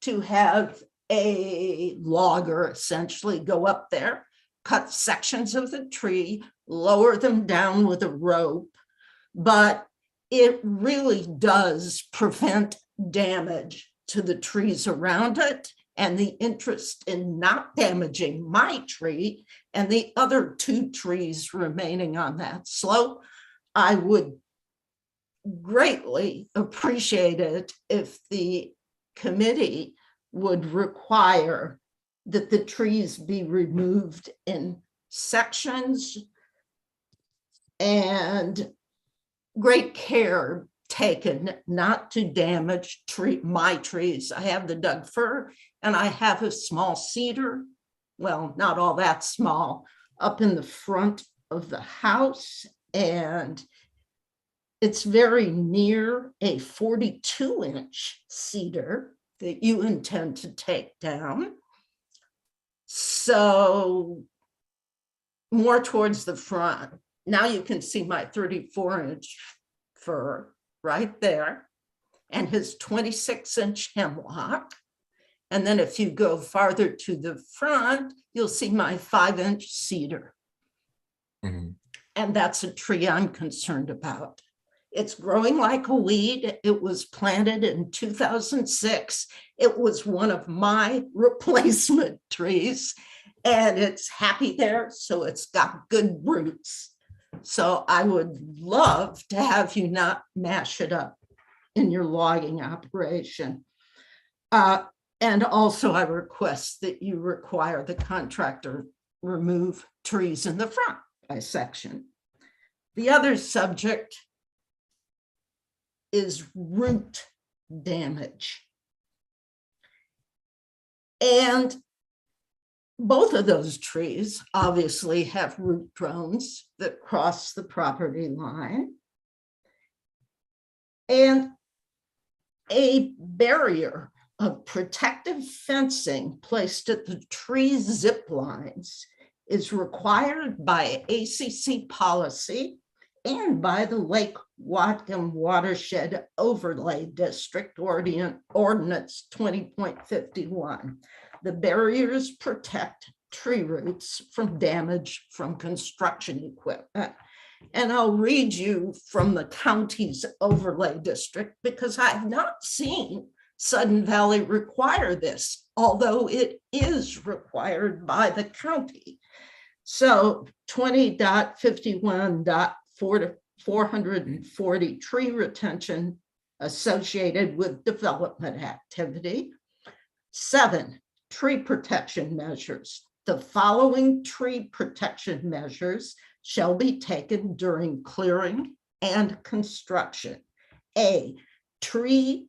to have a logger essentially go up there, cut sections of the tree, lower them down with a rope, but it really does prevent damage to the trees around it and the interest in not damaging my tree and the other 2 trees remaining on that slope. I would greatly appreciate it if the committee would require that the trees be removed in sections and great care taken not to damage my trees. I have the Doug fir and I have a small cedar, well, not all that small, up in the front of the house. And it's very near a 42-inch cedar that you intend to take down. So more towards the front. Now you can see my 34-inch fir right there and his 26-inch hemlock. And then if you go farther to the front, you'll see my 5-inch cedar. Mhm. And that's a tree I'm concerned about. It's growing like a weed. It was planted in 2006. It was one of my replacement trees, and it's happy there, so it's got good roots. So I would love to have you not mash it up in your logging operation. And also I request that you require the contractor remove trees in the front by section. The other subject is root damage. And both of those trees obviously have root drones that cross the property line. And a barrier of protective fencing placed at the tree zip lines is required by ACC policy and by the Lake Whatcom Watershed Overlay District Ordinance 20.51. The barriers protect tree roots from damage from construction equipment. And I'll read you from the county's overlay district because I have not seen Sudden Valley require this, although it is required by the county. So 20.51.440 tree retention associated with development activity. 7, tree protection measures. The following tree protection measures shall be taken during clearing and construction. A, tree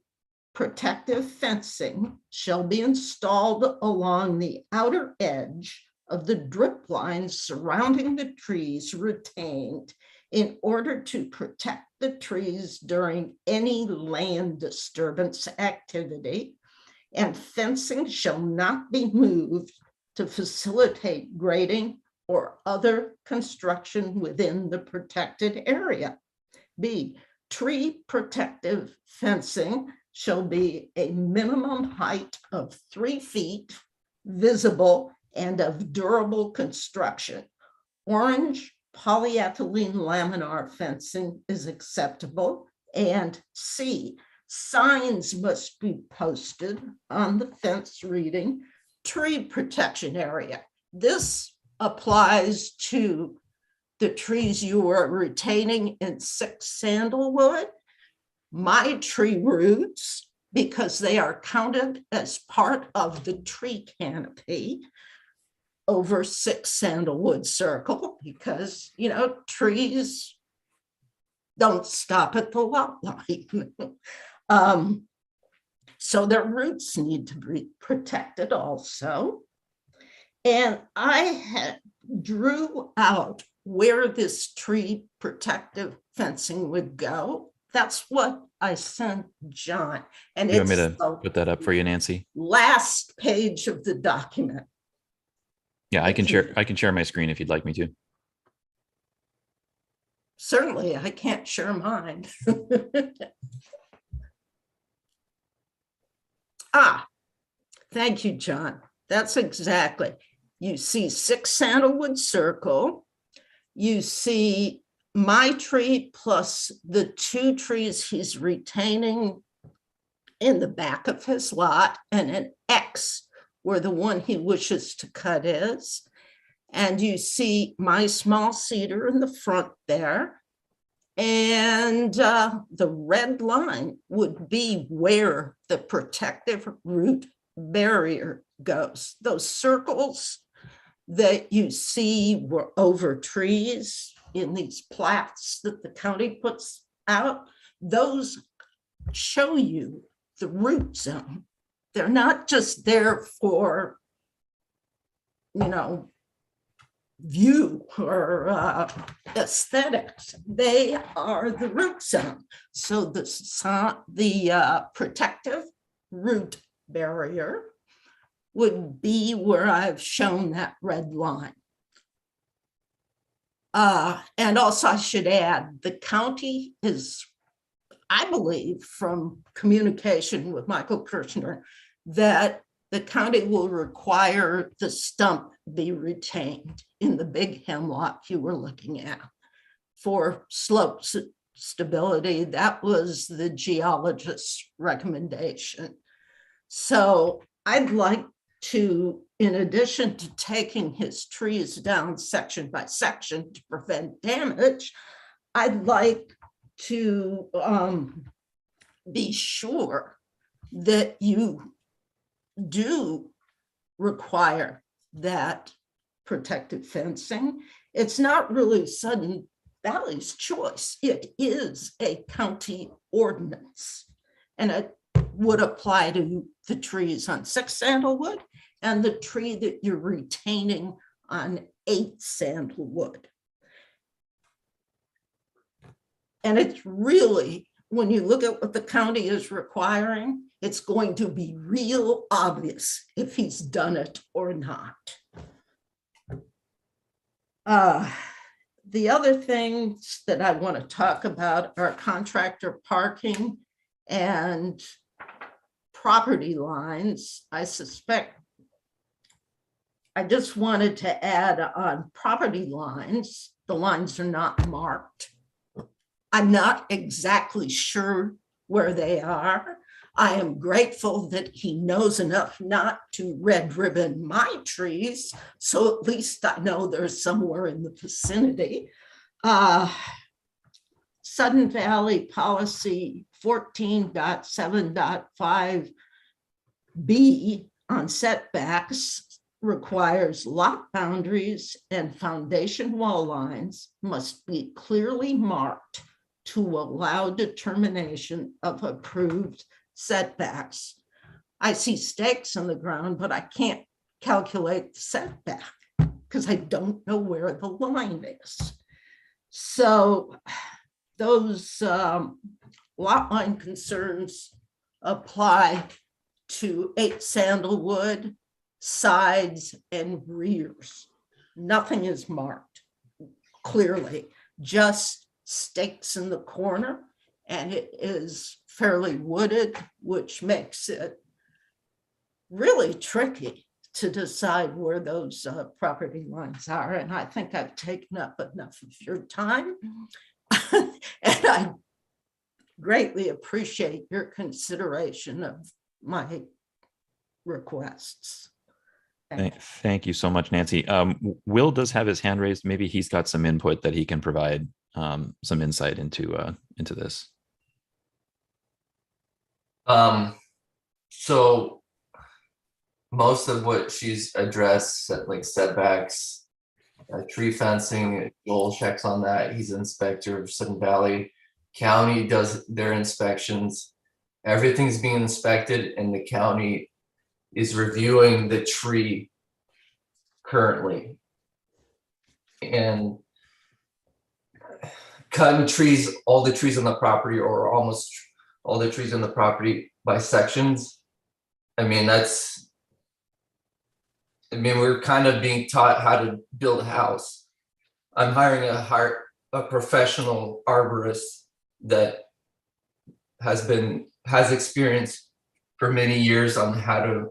protective fencing shall be installed along the outer edge of the drip lines surrounding the trees retained in order to protect the trees during any land disturbance activity, and fencing shall not be moved to facilitate grading or other construction within the protected area. B, tree protective fencing shall be a minimum height of 3 feet, visible and of durable construction. Orange polyethylene laminar fencing is acceptable. And C, signs must be posted on the fence reading tree protection area. This applies to the trees you are retaining in 6 sandalwood, my tree roots, because they are counted as part of the tree canopy over 6 sandalwood circle, because, you know, trees don't stop at the lot line. So their roots need to be protected also. And I drew out where this tree protective fencing would go. That's what I sent John. And You want me it's to put that up for you, Nancy? last page of the document. Yeah, I can share my screen if you'd like me to. Certainly, I can't share mine. Thank you, John. That's exactly. You see 6 sandalwood circle. You see my tree plus the 2 trees he's retaining in the back of his lot, and an X where the one he wishes to cut is. And you see my small cedar in the front there. And the red line would be where the protective root barrier goes. Those circles that you see were over trees in these plats that the county puts out, those show you the root zone. They're not just there for view or aesthetics. They are the root zone. So the protective root barrier would be where I've shown that red line. And also I should add, the county is, I believe from communication with Michael Kirchner, that the county will require the stump be retained in the big hemlock you were looking at for slope stability. That was the geologist's recommendation. So I'd like to, in addition to taking his trees down section by section to prevent damage, I'd like to be sure that you do require that protective fencing. It's not really Sudden Valley's choice. It is a county ordinance, and it would apply to the trees on 6 Sandalwood and the tree that you're retaining on 8 Sandalwood. And it's really, when you look at what the county is requiring, it's going to be real obvious if he's done it or not. The other things that I want to talk about are contractor parking and property lines. I suspect, I just wanted to add on property lines, the lines are not marked. I'm not exactly sure where they are. I am grateful that he knows enough not to red ribbon my trees, so at least I know they're somewhere in the vicinity. Sudden Valley Policy 14.7.5B on setbacks requires lot boundaries and foundation wall lines must be clearly marked to allow determination of approved setbacks. I see stakes in the ground, but I can't calculate the setback because I don't know where the line is. So those lot line concerns apply to 8 Sandalwood, sides and rears. Nothing is marked clearly, just stakes in the corner, and it is fairly wooded, which makes it really tricky to decide where those property lines are. And I think I've taken up enough of your time. And I greatly appreciate your consideration of my requests. Thank you so much, Nancy. Will does have his hand raised. Maybe he's got some input that he can provide some insight into this. So most of what she's addressed, like setbacks, tree fencing, Joel checks on that. He's an inspector of Sudden Valley. County does their inspections. Everything's being inspected, and the county is reviewing the tree currently. And cutting trees, all the trees on the property, or almost all the trees on the property by sections. I mean, we're kind of being taught how to build a house. I'm hiring a professional arborist that has experience for many years on how to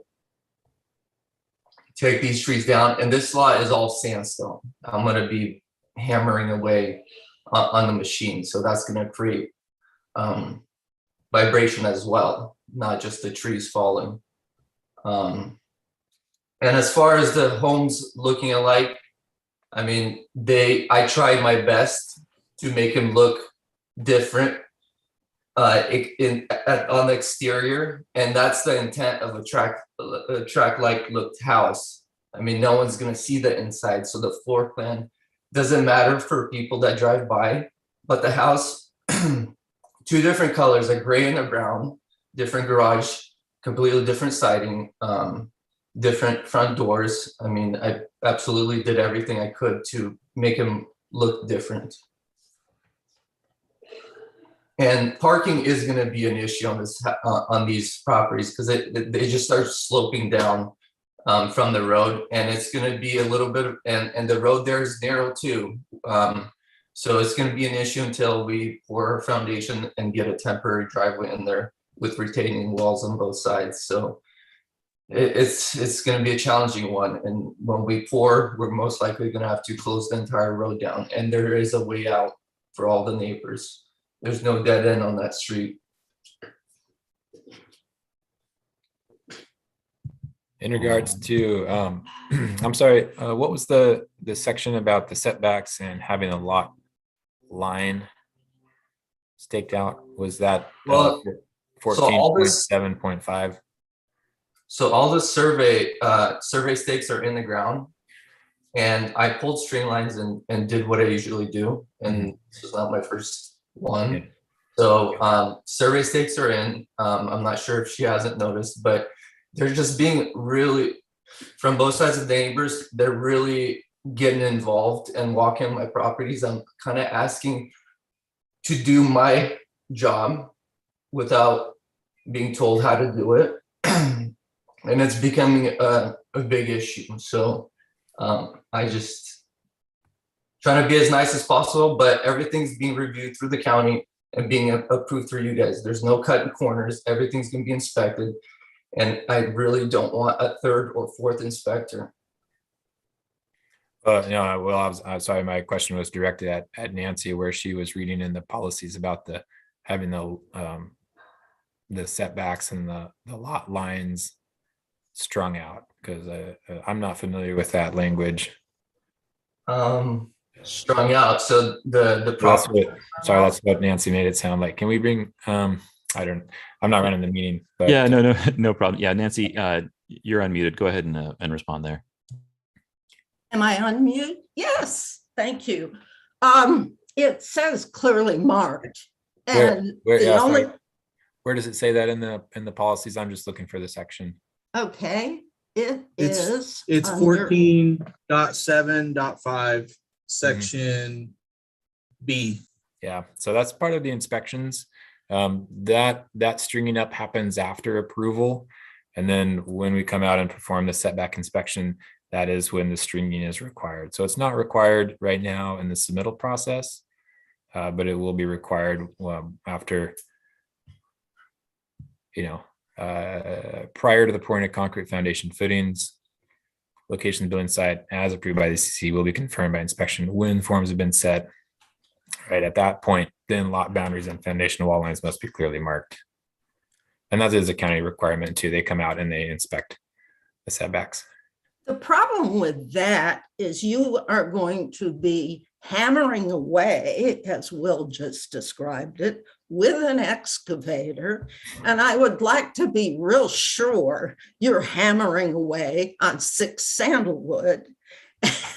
take these trees down. And this lot is all sandstone. I'm going to be hammering away on the machine. So that's going to create vibration as well, not just the trees falling. And as far as the homes looking alike, I mean, I tried my best to make them look different on the exterior, and that's the intent of a track-like looked house. I mean, no one's gonna see the inside, so the floor plan doesn't matter for people that drive by. But the house, 2 different colors, a gray and a brown, different garage, completely different siding. different front doors. I mean, I absolutely did everything I could to make them look different. And parking is going to be an issue on this on these properties because they just start sloping down from the road, and it's going to be a little bit of, and the road there is narrow too. So it's going to be an issue until we pour a foundation and get a temporary driveway in there with retaining walls on both sides. So it's going to be a challenging one. And when we pour, we're most likely going to have to close the entire road down. And there is a way out for all the neighbors. There's no dead end on that street. In regards to, I'm sorry, what was the section about the setbacks and having a lot line staked out? Was that Well, 14.7.5? So all the survey stakes are in the ground, and I pulled string lines and did what I usually do. And this is not my first one. Okay. So survey stakes are in. I'm not sure if she hasn't noticed, but they're just being really, from both sides of the neighbors, they're really getting involved and walking my properties. I'm kind of asking to do my job without being told how to do it. And it's becoming a big issue. So I just trying to be as nice as possible, but everything's being reviewed through the county and being approved through you guys. There's no cutting corners. Everything's going to be inspected. And I really don't want a third or fourth inspector. No, well, I'm sorry, my question was directed at Nancy, where she was reading in the policies about having the setbacks and the lot lines strung out, because I'm not familiar with that languge. Strung out. So That's what Nancy made it sound like. Can we bring I'm not running the meeting, but Yeah, no problem. Yeah, Nancy, you're unmuted. Go ahead and respond there. Am I unmute? Yes, thank you. It says clearly marked. And where does it say that in the policies? I'm just looking for the section. Okay, it's 14.7.5 section B. Yeah, so that's part of the inspections. That stringing up happens after approval. And then when we come out and perform the setback inspection, that is when the stringing is required. So it's not required right now in the submittal process, but it will be required after, prior to the pouring of concrete foundation footings. Location of the building site as approved by the ACC will be confirmed by inspection when forms have been set. Right at that point, then lot boundaries and foundation wall lines must be clearly marked. And that is a county requirement too. They come out and they inspect the setbacks. the problem with that is you are going to be hammering away, as Will just described it, with an excavator. And I would like to be real sure you're hammering away on 6 sandalwood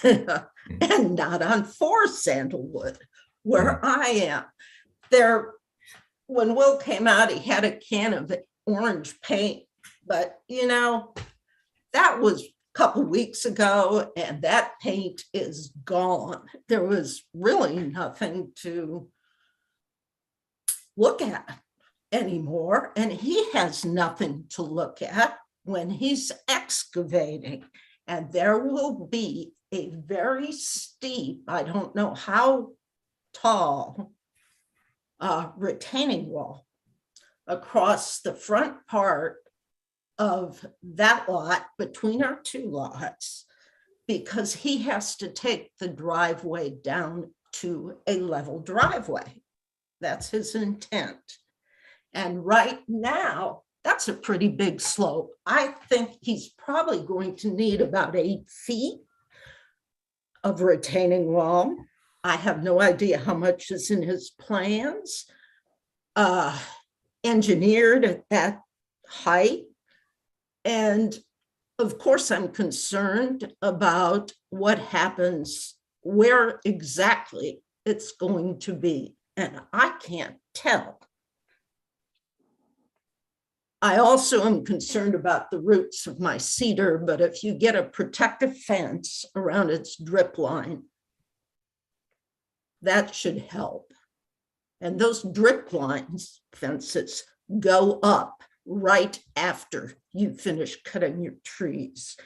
and not on 4 sandalwood, where I am. There, when Will came out, he had a can of orange paint, but you know, that was couple weeks ago, and that paint is gone. There was really nothing to look at anymore, and he has nothing to look at when he's excavating. And there will be a very steep, I don't know how tall, retaining wall across the front part of that lot between our 2 lots, because he has to take the driveway down to a level driveway. That's his intent. And right now, that's a pretty big slope. I think he's probably going to need about 8 feet of retaining wall. I have no idea how much is in his plans, engineered at that height. And of course, I'm concerned about what happens, where exactly it's going to be. And I can't tell. I also am concerned about the roots of my cedar, but if you get a protective fence around its drip line, that should help. And those drip lines, fences, go up right after you finish cutting your trees.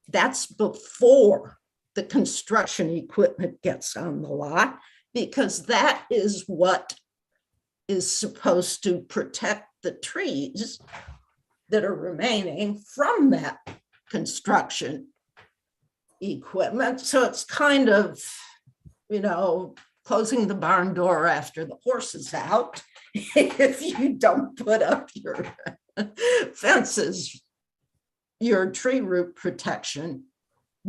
That's before the construction equipment gets on the lot, because that is what is supposed to protect the trees that are remaining from that construction equipment. So it's kind of, closing the barn door after the horse is out if you don't put up your fences, your tree root protection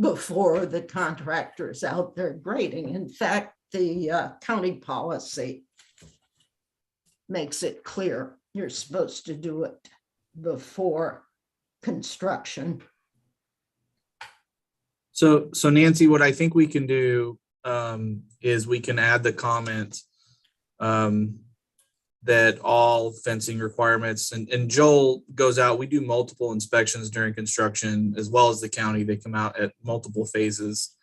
before the contractor is out there grading. In fact, the county policy makes it clear you're supposed to do it before construction. So Nancy, what I think we can do is we can add the comment that all fencing requirements, and Joel goes out, we do multiple inspections during construction, as well as the county. They come out at multiple phases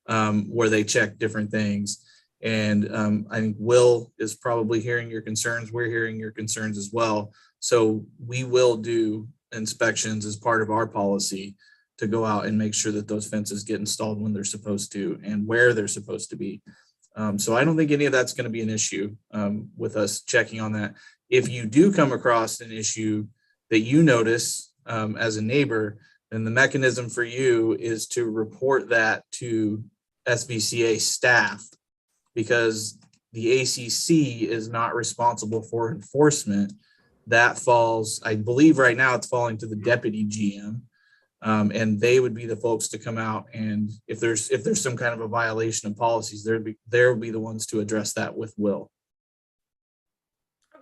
where they check different things. And I think Will is probably hearing your concerns. We're hearing your concerns as well. So we will do inspections as part of our policy to go out and make sure that those fences get installed when they're supposed to and where they're supposed to be. So I don't think any of that's going to be an issue with us checking on that. If you do come across an issue that you notice as a neighbor, then the mechanism for you is to report that to SVCA staff, because the ACC is not responsible for enforcement. That falls, I believe right now it's falling to the deputy GM. And they would be the folks to come out, and if there's some kind of a violation of policies, they'll be the ones to address that with Will.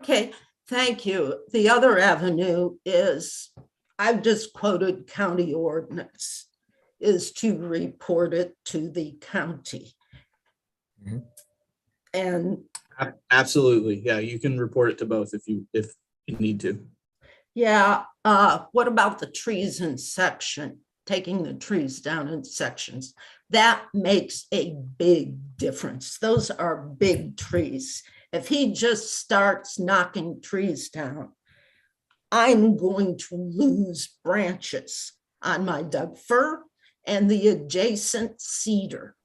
Okay, thank you. The other avenue is, I've just quoted county ordinance, is to report it to the county. Mhm. And Absolutely, yeah, you can report it to both if you need to. yeah, what about the trees in section, taking the trees down in sections? That makes a big difference. Those are big trees. If he just starts knocking trees down, I'm going to lose branches on my Doug fir and the adjacent cedar.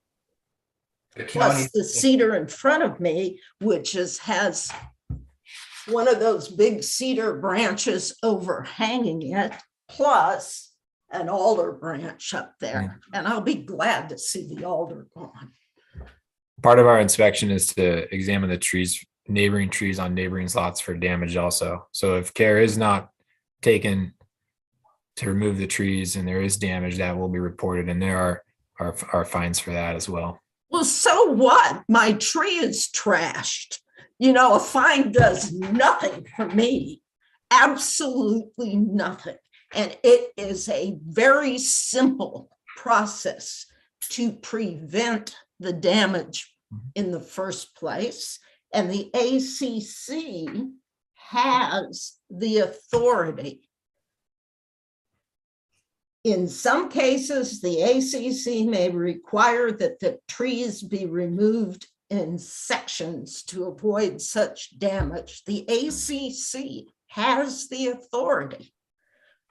Plus the cedar in front of me, which has one of those big cedar branches overhanging it, plus an alder branch up there. And I'll be glad to see the alder gone. Part of our inspection is to examine the trees, neighboring trees on neighboring lots for damage also. So if care is not taken to remove the trees and there is damage, that will be reported, and there are fines for that as well. Well, so what? My tree is trashed. A fine does nothing for me, absolutely nothing. And it is a very simple process to prevent the damage in the first place. And the ACC has the authority. In some cases, the ACC may require that the trees be removed in sections to avoid such damage. The ACC has the authority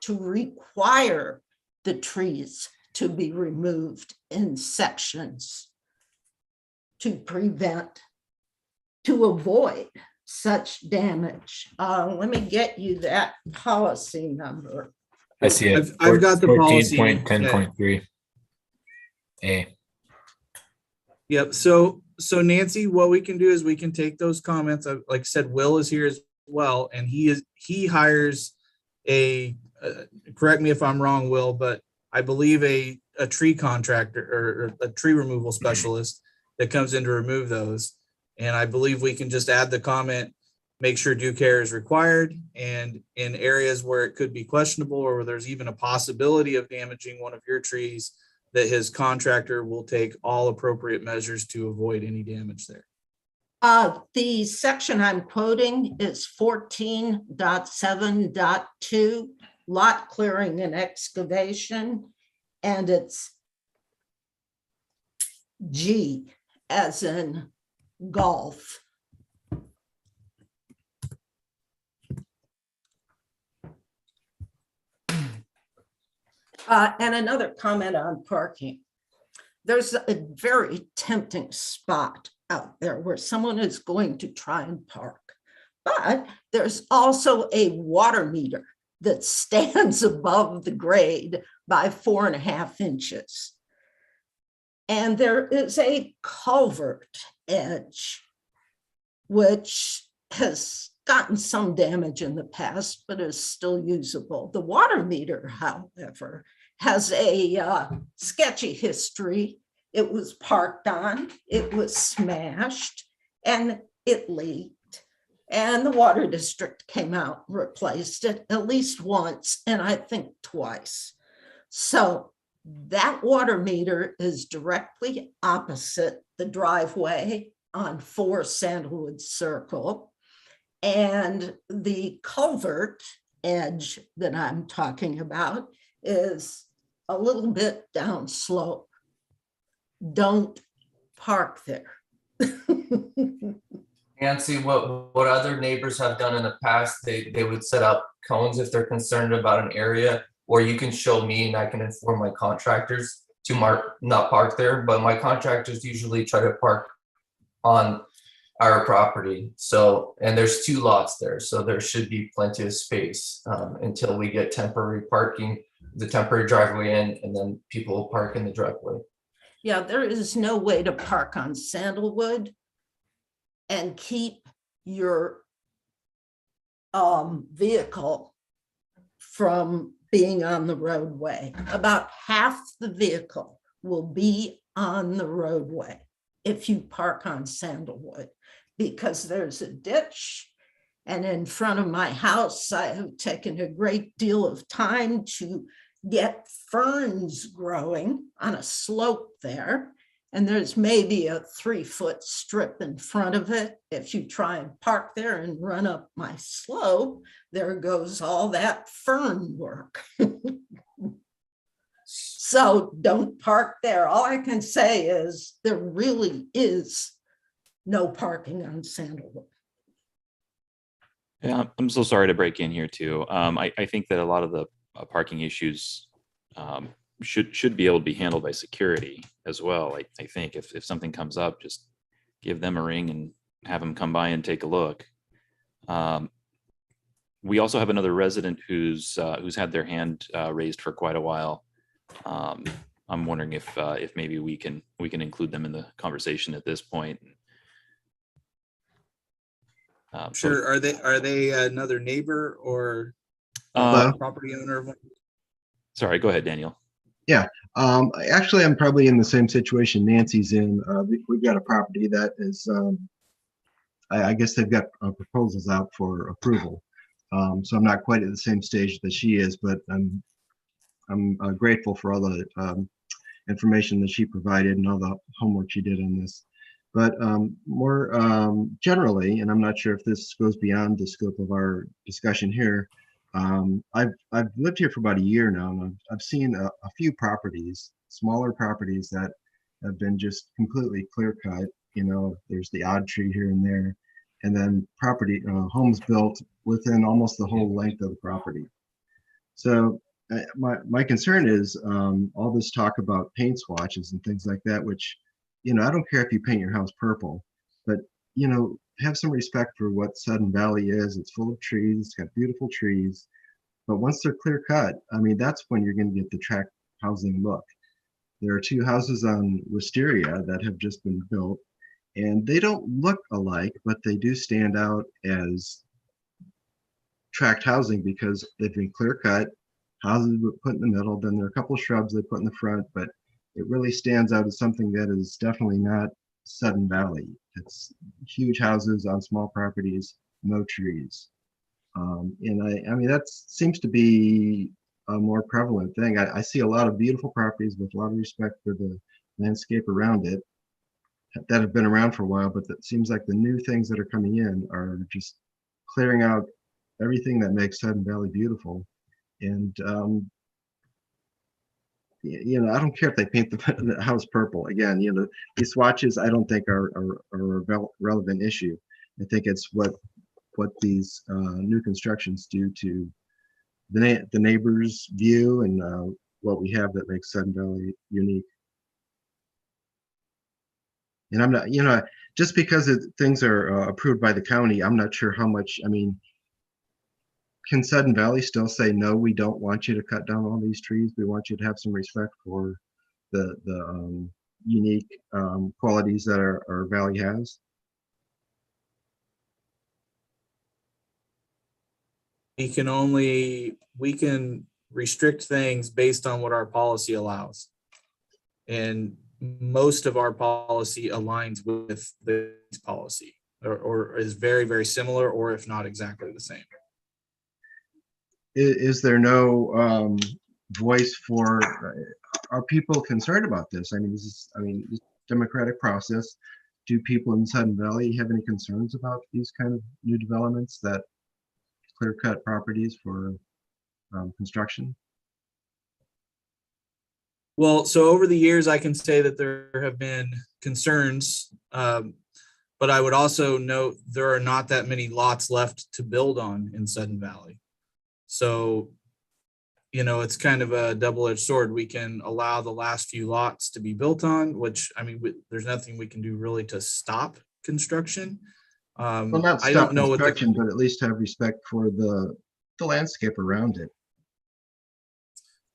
to require the trees to be removed in sections to avoid such damage. Let me get you that policy number. I see it. I've got the policy. 14.10.3. A. Yep. So Nancy, what we can do is we can take those comments. Like I said, Will is here as well, and he hires correct me if I'm wrong, Will, but I believe a tree contractor or a tree removal specialist that comes in to remove those. And I believe we can just add the comment, make sure due care is required, and in areas where it could be questionable or where there's even a possibility of damaging one of your trees, that his contractor will take all appropriate measures to avoid any damage there. The section I'm quoting is 14.7.2, lot clearing and excavation, and it's G as in golf. And another comment on parking. There's a very tempting spot out there where someone is going to try and park, but there's also a water meter that stands above the grade by 4.5 inches. And there is a culvert edge, which has gotten some damage in the past, but is still usable. The water meter, however, has a sketchy history. It was parked on, it was smashed, and it leaked. And the water district came out and replaced it at least once, and I think twice. So that water meter is directly opposite the driveway on 4 Sandalwood Circle. And the culvert edge that I'm talking about is a little bit downslope. Don't park there. Nancy, what other neighbors have done in the past, they would set up cones if they're concerned about an area, or you can show me and I can inform my contractors to not park there, but my contractors usually try to park on our property. So, and there's 2 lots there, so there should be plenty of space until we get temporary parking, the temporary driveway in, and then people will park in the driveway. Yeah, there is no way to park on Sandalwood and keep your vehicle from being on the roadway. About half the vehicle will be on the roadway if you park on Sandalwood, because there's a ditch. And in front of my house, I have taken a great deal of time to get ferns growing on a slope there. And there's maybe a 3-foot strip in front of it. If you try and park there and run up my slope, there goes all that fern work. So don't park there. All I can say is there really is no parking on Sandalwood. Yeah, I'm so sorry to break in here too. I think that a lot of the parking issues should be able to be handled by security as well. I think if something comes up, just give them a ring and have them come by and take a look. We also have another resident who's had their hand raised for quite a while. I'm wondering if maybe we can include them in the conversation at this point. Sure. Are they another neighbor or property owner of one? Sorry, go ahead, Daniel. Yeah, actually, I'm probably in the same situation Nancy's in. We've got a property that is, I guess they've got proposals out for approval. So I'm not quite at the same stage that she is, but I'm grateful for all the information that she provided and all the homework she did on this. But more generally, and I'm not sure if this goes beyond the scope of our discussion here, I've lived here for about a year now, and I've seen a few properties, smaller properties that have been just completely clear cut. You know, there's the odd tree here and there, and then homes built within almost the whole length of the property. So my concern is all this talk about paint swatches and things like that, which, you know, I don't care if you paint your house purple, but, you know, have some respect for what Sudden Valley is. It's full of trees, it's got beautiful trees, but once they're clear cut, I mean, that's when you're going to get the tract housing look. There are 2 houses on Wisteria that have just been built, and they don't look alike, but they do stand out as tract housing because they've been clear cut, houses were put in the middle, then there are a couple of shrubs they put in the front, but it really stands out as something that is definitely not Sudden Valley. It's huge houses on small properties, no trees. And I mean, that seems to be a more prevalent thing. I see a lot of beautiful properties with a lot of respect for the landscape around it. that have been around for a while, but that seems like the new things that are coming in are just clearing out everything that makes Sudden Valley beautiful. And I don't care if they paint the house purple. Again, these swatches I don't think are a relevant issue. I think it's what these new constructions do to the neighbor's view and what we have that makes Sudden Valley unique. And I'm not, just because things are approved by the county, I'm not sure how much, can Sudden Valley still say, no, we don't want you to cut down all these trees. We want you to have some respect for the unique qualities that our valley has? We can restrict things based on what our policy allows. And most of our policy aligns with this policy or is very, very similar, or if not exactly the same. Is there no voice for, are people concerned about this? This democratic process. Do people in Sudden Valley have any concerns about these kind of new developments that clear cut properties for construction? Well, so over the years, I can say that there have been concerns, but I would also note there are not that many lots left to build on in Sudden Valley. So, it's kind of a double-edged sword. We can allow the last few lots to be built on, which, there's nothing we can do really to stop construction. Well, not stop I don't know construction, but at least have respect for the landscape around it.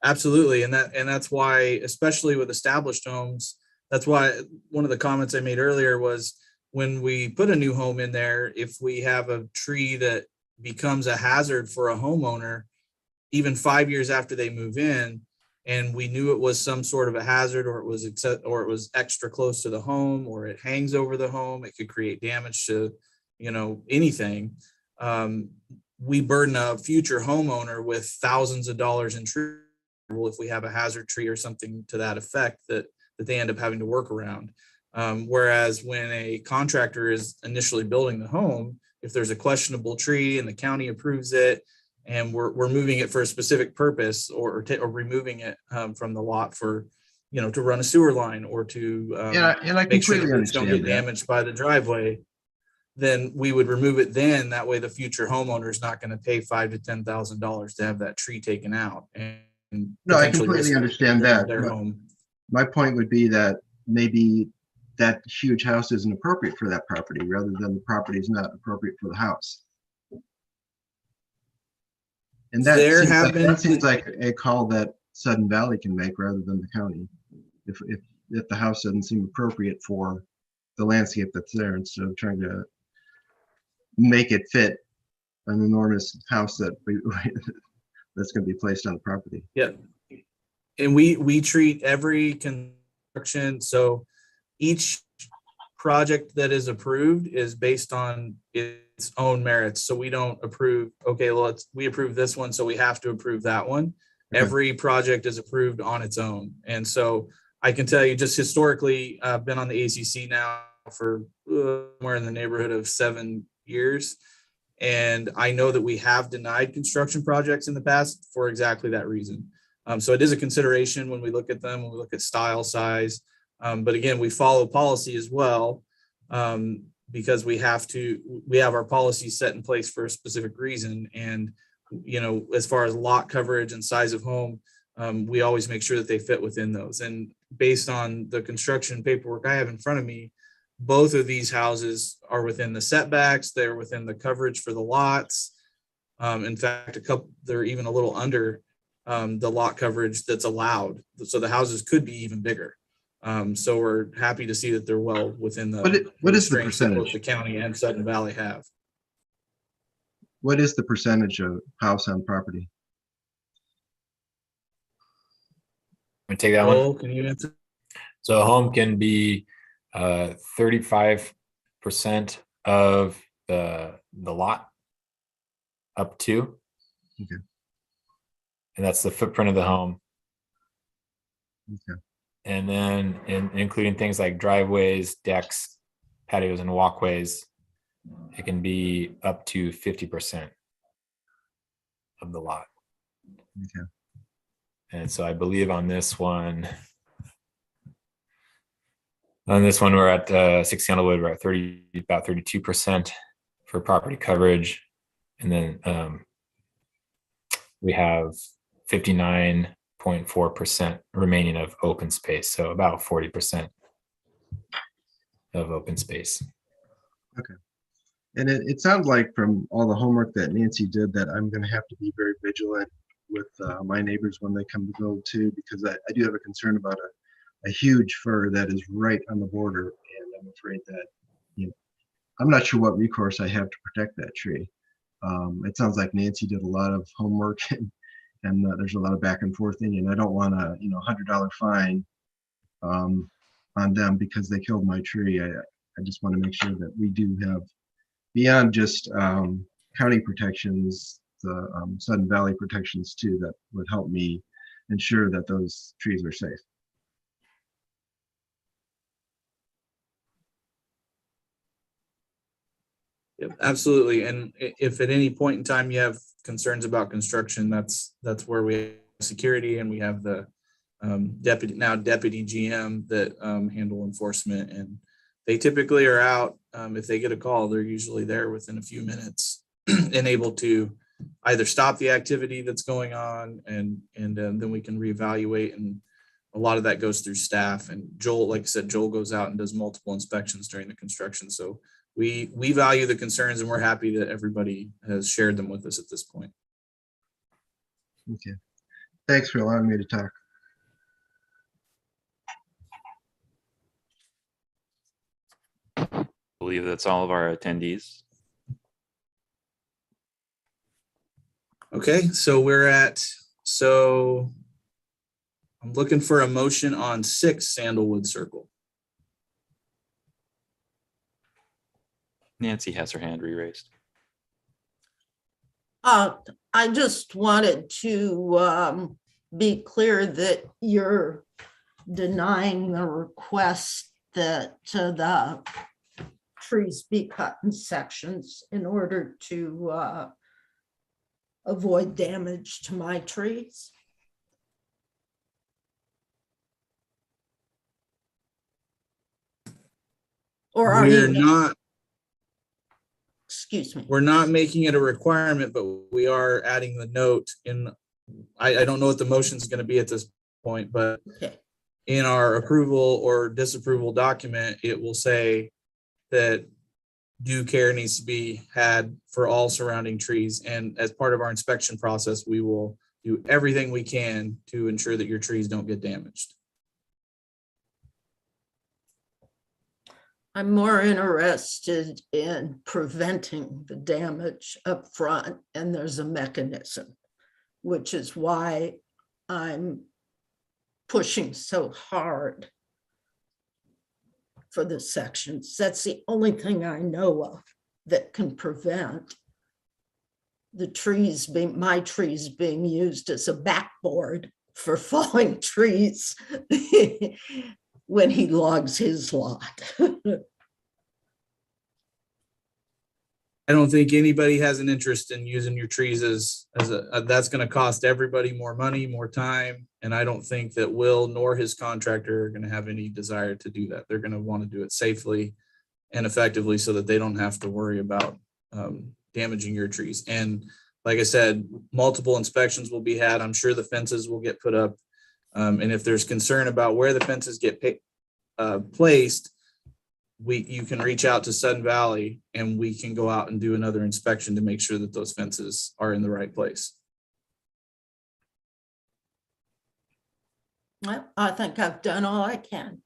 Absolutely. And that's why, especially with established homes, that's why one of the comments I made earlier was when we put a new home in there, if we have a tree that becomes a hazard for a homeowner, even 5 years after they move in, and we knew it was some sort of a hazard, or it was extra close to the home, or it hangs over the home, it could create damage to, anything. We burden a future homeowner with thousands of dollars in trees if we have a hazard tree or something to that effect that they end up having to work around. Whereas when a contractor is initially building the home, if there's a questionable tree and the county approves it, and we're moving it for a specific purpose, or removing it from the lot for, to run a sewer line, or to and I make sure completely that it's don't understand get damaged by the driveway, then we would remove it then. That way the future homeowner is not going to pay $5,000 to $10,000 to have that tree taken out. And no, I potentially completely risk understand that. their home. My point would be that maybe that huge house isn't appropriate for that property, rather than the property is not appropriate for the house. And that seems like a call that Sudden Valley can make rather than the county. If the house doesn't seem appropriate for the landscape that's there, instead of trying to make it fit an enormous house that's going to be placed on the property. Yeah. And we treat every construction, so each project that is approved is based on its own merits. So we don't approve, okay, well, we approve this one, so we have to approve that one. Okay. Every project is approved on its own. And so I can tell you, just historically, I've been on the ACC now for somewhere in the neighborhood of 7 years. And I know that we have denied construction projects in the past for exactly that reason. So it is a consideration when we look at them, when we look at style, size. But again, we follow policy as well, because we have our policy set in place for a specific reason. And, as far as lot coverage and size of home, we always make sure that they fit within those. And based on the construction paperwork I have in front of me, both of these houses are within the setbacks. They're within the coverage for the lots. In fact, they're even a little under the lot coverage that's allowed. So the houses could be even bigger. So we're happy to see that they're well within the what is the restraints that both percentage? the county and Sudden Valley have. What is the percentage of house on property? Let me take that one. Oh, can you answer? So a home can be 35% of the lot up to. Okay. And that's the footprint of the home. Okay. And then including things like driveways, decks, patios, and walkways, it can be up to 50% of the lot. Okay. And so I believe on this one, we're at 6 Sandalwood, we're at about 32% for property coverage. And then we have 59.4% remaining of open space. So about 40% of open space. Okay. And it sounds like from all the homework that Nancy did that I'm going to have to be very vigilant with my neighbors when they come to build too, because I do have a concern about a huge fir that is right on the border. And I'm afraid that, I'm not sure what recourse I have to protect that tree. It sounds like Nancy did a lot of homework and there's a lot of back and forth thing, and I don't want a $100 fine on them because they killed my tree. I just want to make sure that we do have, beyond just county protections, the Sudden Valley protections too, that would help me ensure that those trees are safe. Yep, absolutely. And if at any point in time you have concerns about construction, that's where we have security, and we have the deputy GM that handle enforcement, and they typically are out. If they get a call, they're usually there within a few minutes and able to either stop the activity that's going on, and then we can reevaluate. And a lot of that goes through staff. And Joel, like I said, Joel goes out and does multiple inspections during the construction. So we value the concerns, and we're happy that everybody has shared them with us at this point. Okay. Thanks for allowing me to talk. I believe that's all of our attendees. Okay, so I'm looking for a motion on 6 Sandalwood Circle. Nancy has her hand re-raised. I just wanted to be clear that you're denying the request that the trees be cut in sections in order to avoid damage to my trees. Or are We're you not, excuse me. we're not making it a requirement, but we are adding the note in. I don't know what the motion is going to be at this point, but Okay. in our approval or disapproval document, it will say that due care needs to be had for all surrounding trees. And as part of our inspection process, we will do everything we can to ensure that your trees don't get damaged. I'm more interested in preventing the damage up front, and there's a mechanism, which is why I'm pushing so hard for the sections. That's the only thing I know of that can prevent the trees being, my trees being used as a backboard for falling trees when he logs his lot. I don't think anybody has an interest in using your trees as that's going to cost everybody more money, more time. And I don't think that Will nor his contractor are going to have any desire to do that. They're going to want to do it safely and effectively so that they don't have to worry about damaging your trees. And like I said, multiple inspections will be had. I'm sure the fences will get put up. And if there's concern about where the fences get placed, you can reach out to Sudden Valley and we can go out and do another inspection to make sure that those fences are in the right place. Well, I think I've done all I can.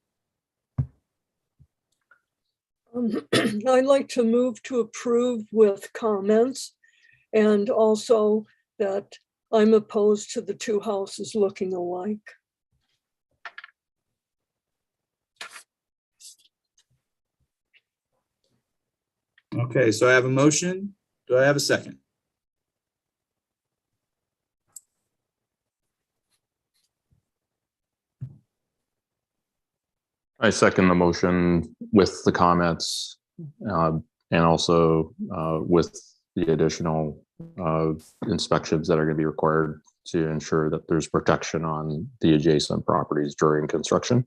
I'd like to move to approve with comments, and also that I'm opposed to the two houses looking alike. Okay, so I have a motion. Do I have a second? I second the motion with the comments, and also with the additional inspections that are going to be required to ensure that there's protection on the adjacent properties during construction.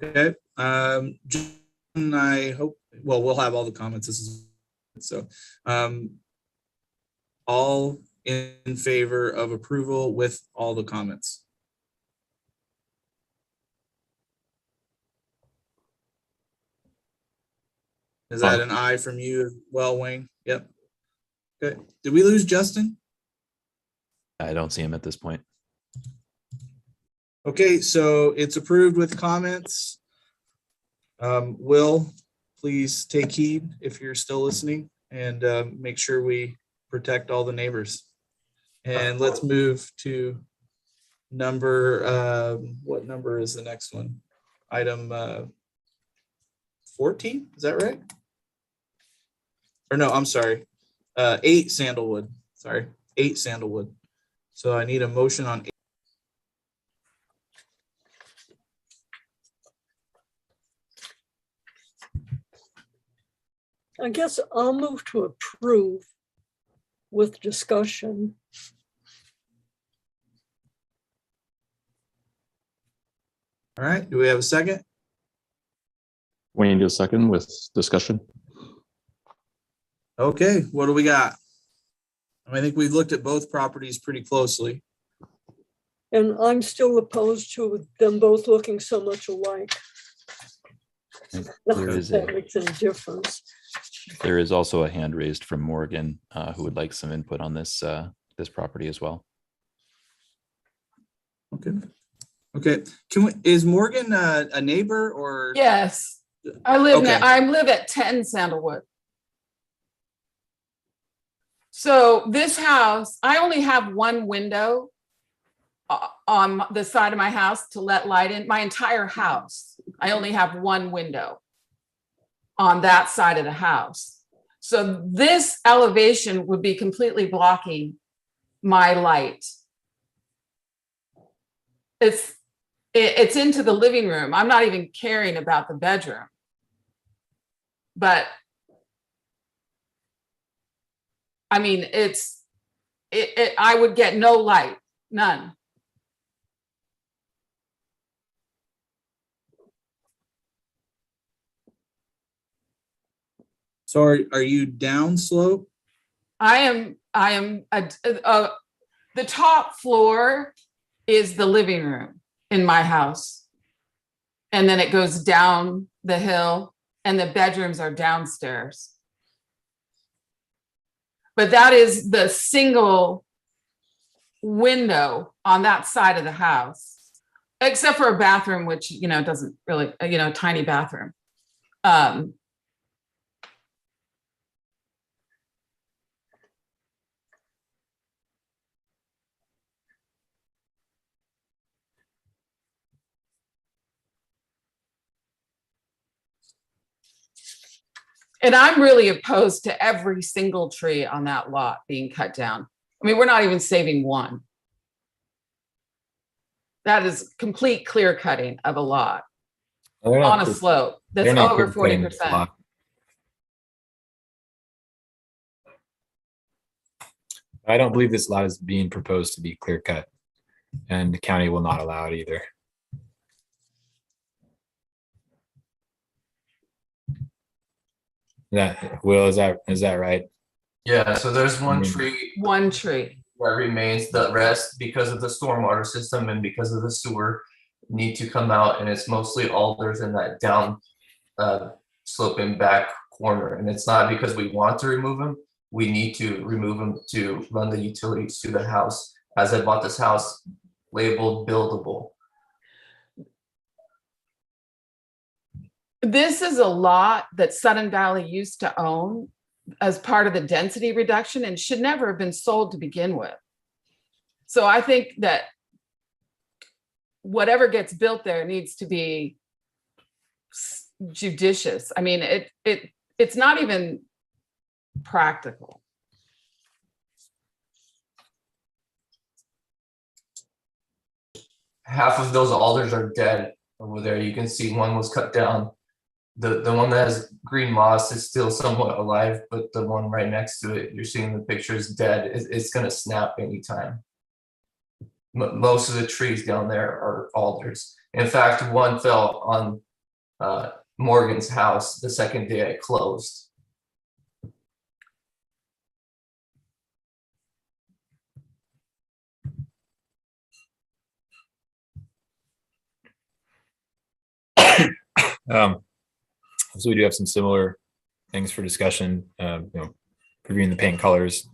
Okay. John, I hope, well, we'll have all the comments. This is so all in favor of approval with all the comments. Is that an aye from you as well, Wayne? Yep. Okay. Did we lose Justin? I don't see him at this point. Okay, so it's approved with comments. Will, please take heed if you're still listening and make sure we protect all the neighbors. And let's move to number, what number is the next one? Item 14, is that right? Or no, I'm sorry, 8 Sandalwood, sorry, 8 Sandalwood. So I need a motion on 8. I guess I'll move to approve with discussion. All right, do we have a second? We need a second with discussion. Okay, what do we got? I think we've looked at both properties pretty closely. And I'm still opposed to them both looking so much alike. There is That makes any difference. there is also a hand raised from Morgan who would like some input on this this property as well. Okay. Okay, is Morgan a neighbor or? Yes, I live Okay. I live at 10 Sandalwood. So this house, I only have one window on the side of my house to let light in. My entire house, I only have one window on that side of the house. So this elevation would be completely blocking my light. It's into the living room. I'm not even caring about the bedroom. But I mean, I would get no light, none. So are you downslope? I am the top floor is the living room in my house. And then it goes down the hill and the bedrooms are downstairs. But that is the single window on that side of the house, except for a bathroom, which, doesn't really, tiny bathroom. And I'm really opposed to every single tree on that lot being cut down. I mean, we're not even saving one. That is complete clear cutting of a lot on a slope that's they're not over clear cutting the 40%. lot. I don't believe this lot is being proposed to be clear cut, and the county will not allow it either. Is that right? Yeah, so there's one tree One tree. that remains. The rest, because of the stormwater system and because of the sewer, need to come out, and it's mostly alders in that down sloping back corner. And it's not because we want to remove them. We need to remove them to run the utilities to the house. As I bought this house labeled buildable. This is a lot that Sudden Valley used to own as part of the density reduction and should never have been sold to begin with. So I think that whatever gets built there needs to be judicious. I mean, it's not even practical. half of those alders are dead over there. You can see one was cut down. The one that has green moss is still somewhat alive, but the one right next to it, you're seeing the picture, is dead. It's gonna snap anytime. Most of the trees down there are alders. In fact, one fell on Morgan's house the second day I closed. So we do have some similar things for discussion, reviewing the paint colors,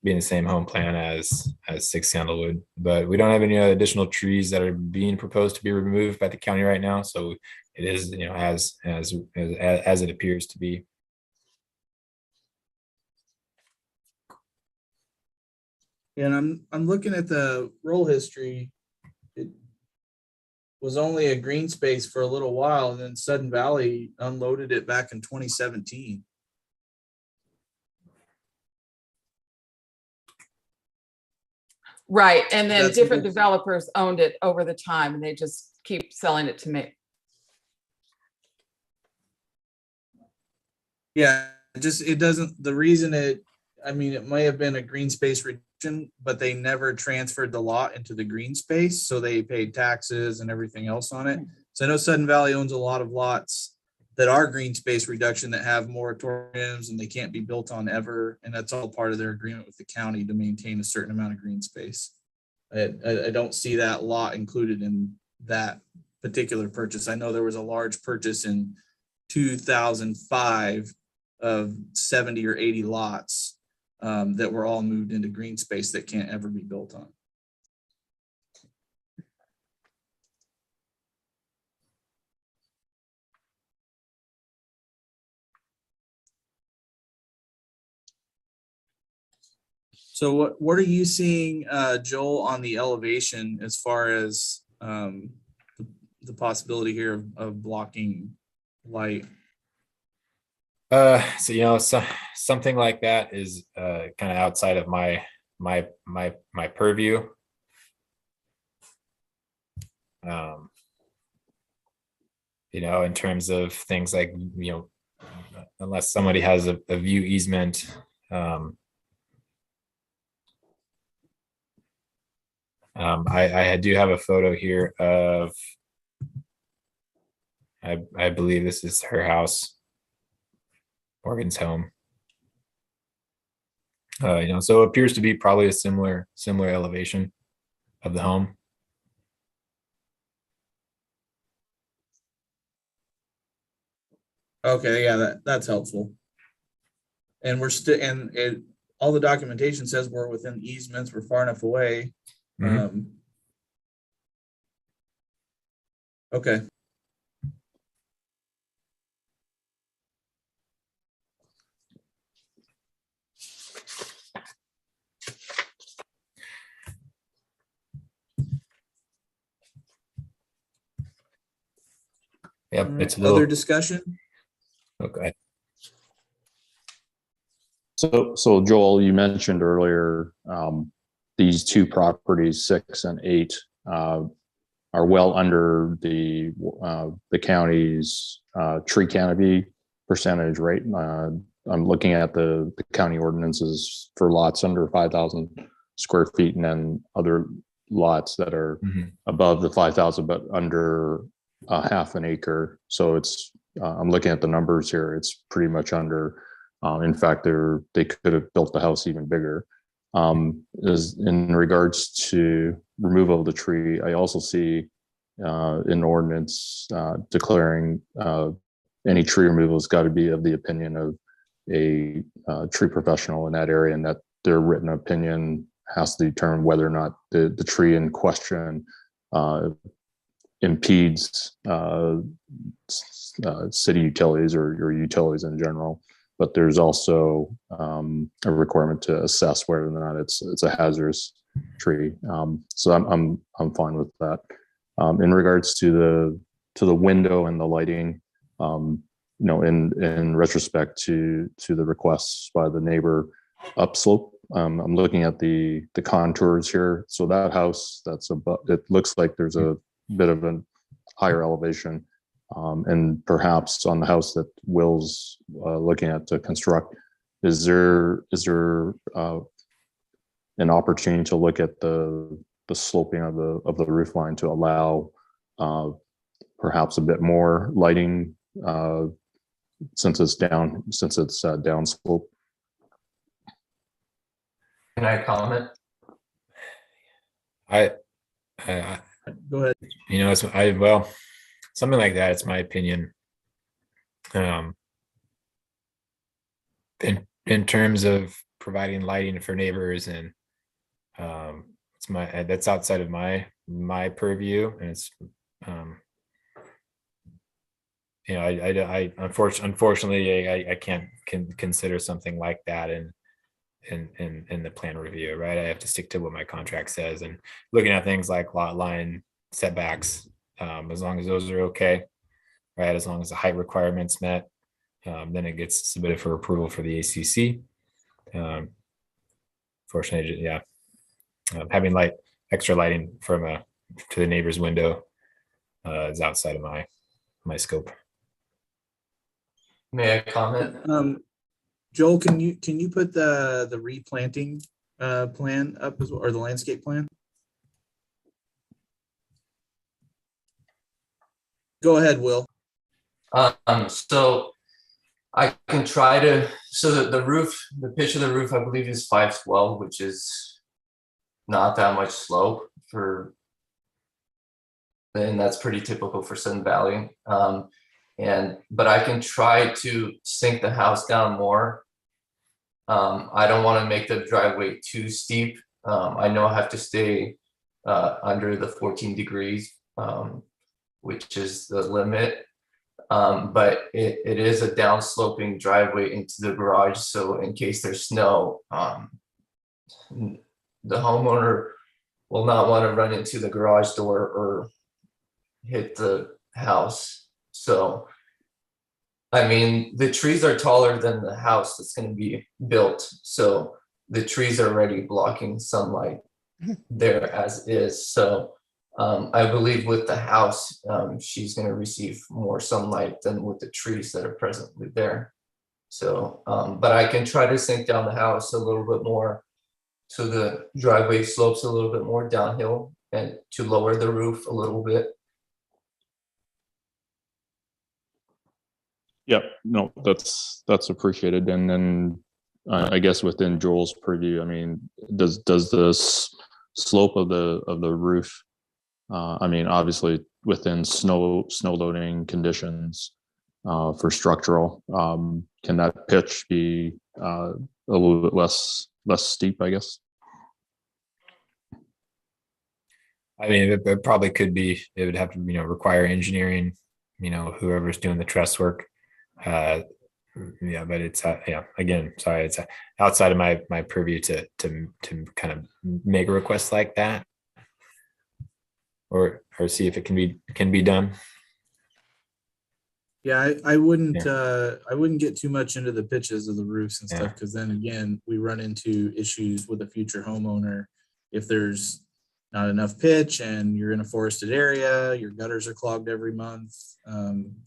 being the same home plan as 6 Sandalwood, but we don't have any additional trees that are being proposed to be removed by the county right now. So it is, as it appears to be. And I'm looking at the roll history. It was only a green space for a little while, and then Sudden Valley unloaded it back in 2017. Right, and then That's different good. developers owned it over the time, and they just keep selling it to me. Yeah, it doesn't, the reason it may have been a green space reduction, but they never transferred the lot into the green space, so they paid taxes and everything else on it. So I know Sudden Valley owns a lot of lots that are green space reduction that have moratoriums and they can't be built on ever, and that's all part of their agreement with the county to maintain a certain amount of green space. I don't see that lot included in that particular purchase. I know there was a large purchase in 2005 of 70 or 80 lots that were all moved into green space that can't ever be built on. So what are you seeing, Joel, on the elevation as far as the possibility here of blocking light? So something like that is kind of outside of my purview. In terms of things like, unless somebody has a view easement, I do have a photo here of, I believe this is her house, Morgan's home. So it appears to be probably a similar elevation of the home. Okay, yeah, that's helpful. And we're still, all the documentation says we're within easements, we're far enough away. Mhm. Okay. Yep, All it's a right, little. other discussion? Okay. So Joel, you mentioned earlier, these two properties, 6 and 8, are well under the county's tree canopy percentage, right? I'm looking at the county ordinances for lots under 5,000 square feet, and then other lots that are above the 5,000 but under half an acre. So it's I'm looking at the numbers here. It's pretty much under. In fact, they could have built the house even bigger. Is in regards to removal of the tree, I also see an ordinance declaring any tree removal has got to be of the opinion of a tree professional in that area, and that their written opinion has to determine whether or not the tree in question impedes city utilities or utilities in general. But there's also a requirement to assess whether or not it's a hazardous tree. So I'm fine with that. In regards to the window and the lighting, in retrospect to the requests by the neighbor upslope, I'm looking at the contours here. So that house, that's above, it looks like there's a bit of a higher elevation. And perhaps on the house that Will's looking at to construct, is there an opportunity to look at the sloping of the roof line to allow perhaps a bit more lighting since it's down slope? Can I comment? I Go ahead. well, something like that. It's my opinion. In terms of providing lighting for neighbors, and that's outside of my purview, and it's I unfortunately I can't consider something like that in the plan review, right? I have to stick to what my contract says, and looking at things like lot line setbacks, as long as those are okay, right? As long as the height requirements met, then it gets submitted for approval for the ACC. Fortunately, yeah, having extra lighting to the neighbor's window is outside of my scope. May I comment? Joel, can you put the replanting plan up as well, or the landscape plan? Go ahead, Will. So I can try to, so the roof, the pitch of the roof, I believe is 512, which is not that much slope and that's pretty typical for Sun Valley. But I can try to sink the house down more. I don't want to make the driveway too steep. I know I have to stay under the 14 degrees, which is the limit. But it is a downsloping driveway into the garage. So in case there's snow, the homeowner will not want to run into the garage door or hit the house. So, I mean, the trees are taller than the house that's going to be built. So the trees are already blocking sunlight there as is. So I believe with the house, she's going to receive more sunlight than with the trees that are presently there. So, but I can try to sink down the house a little bit more so the driveway slopes a little bit more downhill, and to lower the roof a little bit. Yep, no, that's appreciated. And then I guess within Joel's purview, I mean, does the slope of the roof, I mean, obviously within snow loading conditions for structural, can that pitch be a little bit less steep, I guess? I mean, it probably could be. It would have to, require engineering, whoever's doing the truss work. Yeah, but it's again, sorry, it's outside of my purview to kind of make a request like that, or see if it can be done. Yeah, I wouldn't get too much into the pitches of the roofs and stuff, because then again, we run into issues with a future homeowner if there's not enough pitch and you're in a forested area, your gutters are clogged every month.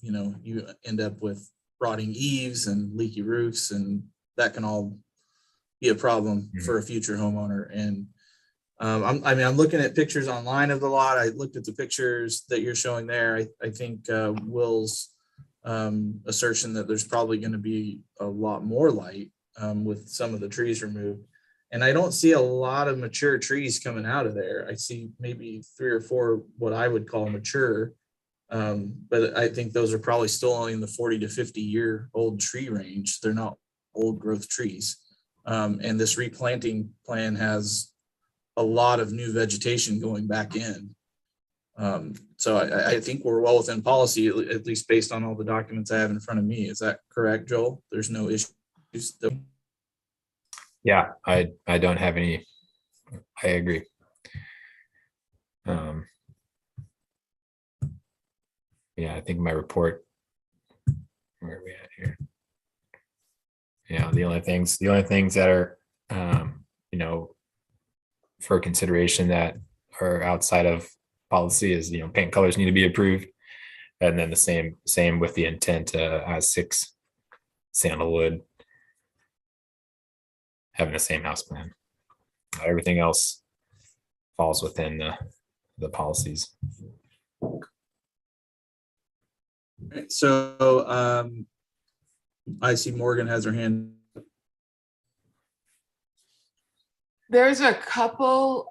You end up with rotting eaves and leaky roofs, and that can all be a problem for a future homeowner. And I'm looking at pictures online of the lot. I looked at the pictures that you're showing there. I think Will's assertion that there's probably going to be a lot more light with some of the trees removed. And I don't see a lot of mature trees coming out of there. I see maybe 3 or 4 what I would call mature. But I think those are probably still only in the 40 to 50 year old tree range. They're not old growth trees. And this replanting plan has a lot of new vegetation going back in. So I think we're well within policy, at least based on all the documents I have in front of me. Is that correct, Joel? There's no issues. Yeah, I don't have any. I agree. Yeah, I think my report. Where are we at here? Yeah, the only things that are for consideration that are outside of policy is, paint colors need to be approved. And then the same with the intent as 6 Sandalwood having the same house plan. Everything else falls within the policies. So I see Morgan has her hand. There's a couple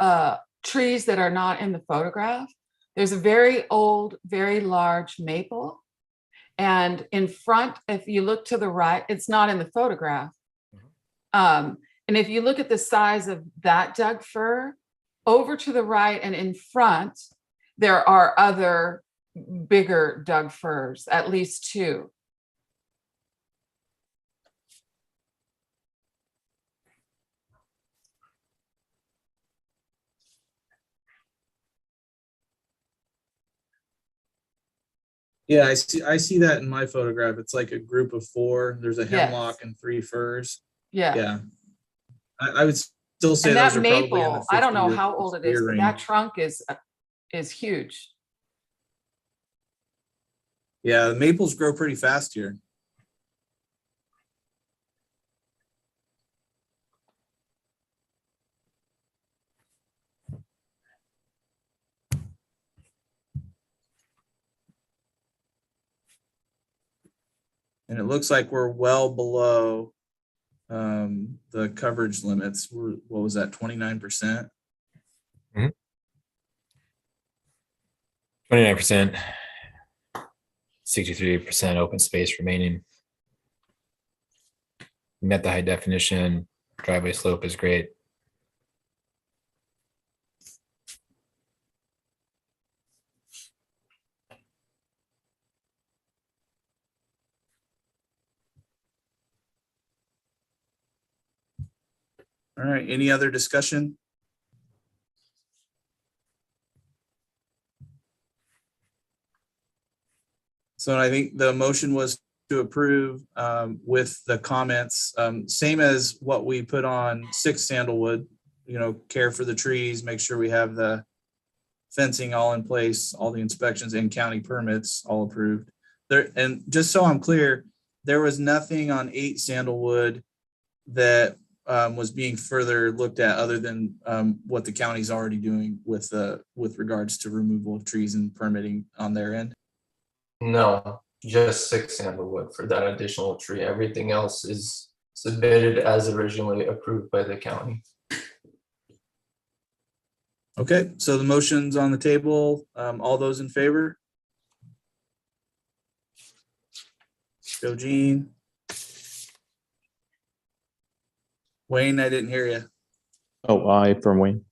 trees that are not in the photograph. There's a very old, very large maple. And in front, if you look to the right, it's not in the photograph. And if you look at the size of that Doug fir, over to the right and in front, there are other bigger Doug firs, at least 2. Yeah, I see that in my photograph. It's like a group of 4. There's a hemlock and 3 firs. Yeah. Yeah. I would still say And those that are probably in the maple, I don't 50 know to how old it 60 is, but range. that trunk is huge. Yeah, the maples grow pretty fast here. And it looks like we're well below the coverage limits. What was that, 29%? 29%, 63% open space remaining. Met the high definition. Driveway slope is great. All right, any other discussion? So I think the motion was to approve with the comments, same as what we put on 6 Sandalwood, care for the trees, make sure we have the fencing all in place, all the inspections and county permits all approved. There, and just so I'm clear, there was nothing on 8 Sandalwood that was being further looked at other than what the county's already doing with regards to removal of trees and permitting on their end. No, just 6 Sandalwood for that additional tree. Everything else is submitted as originally approved by the county. Okay, so the motion's on the table. All those in favor? Go Gene. Wayne, I didn't hear you. Oh, aye from Wayne.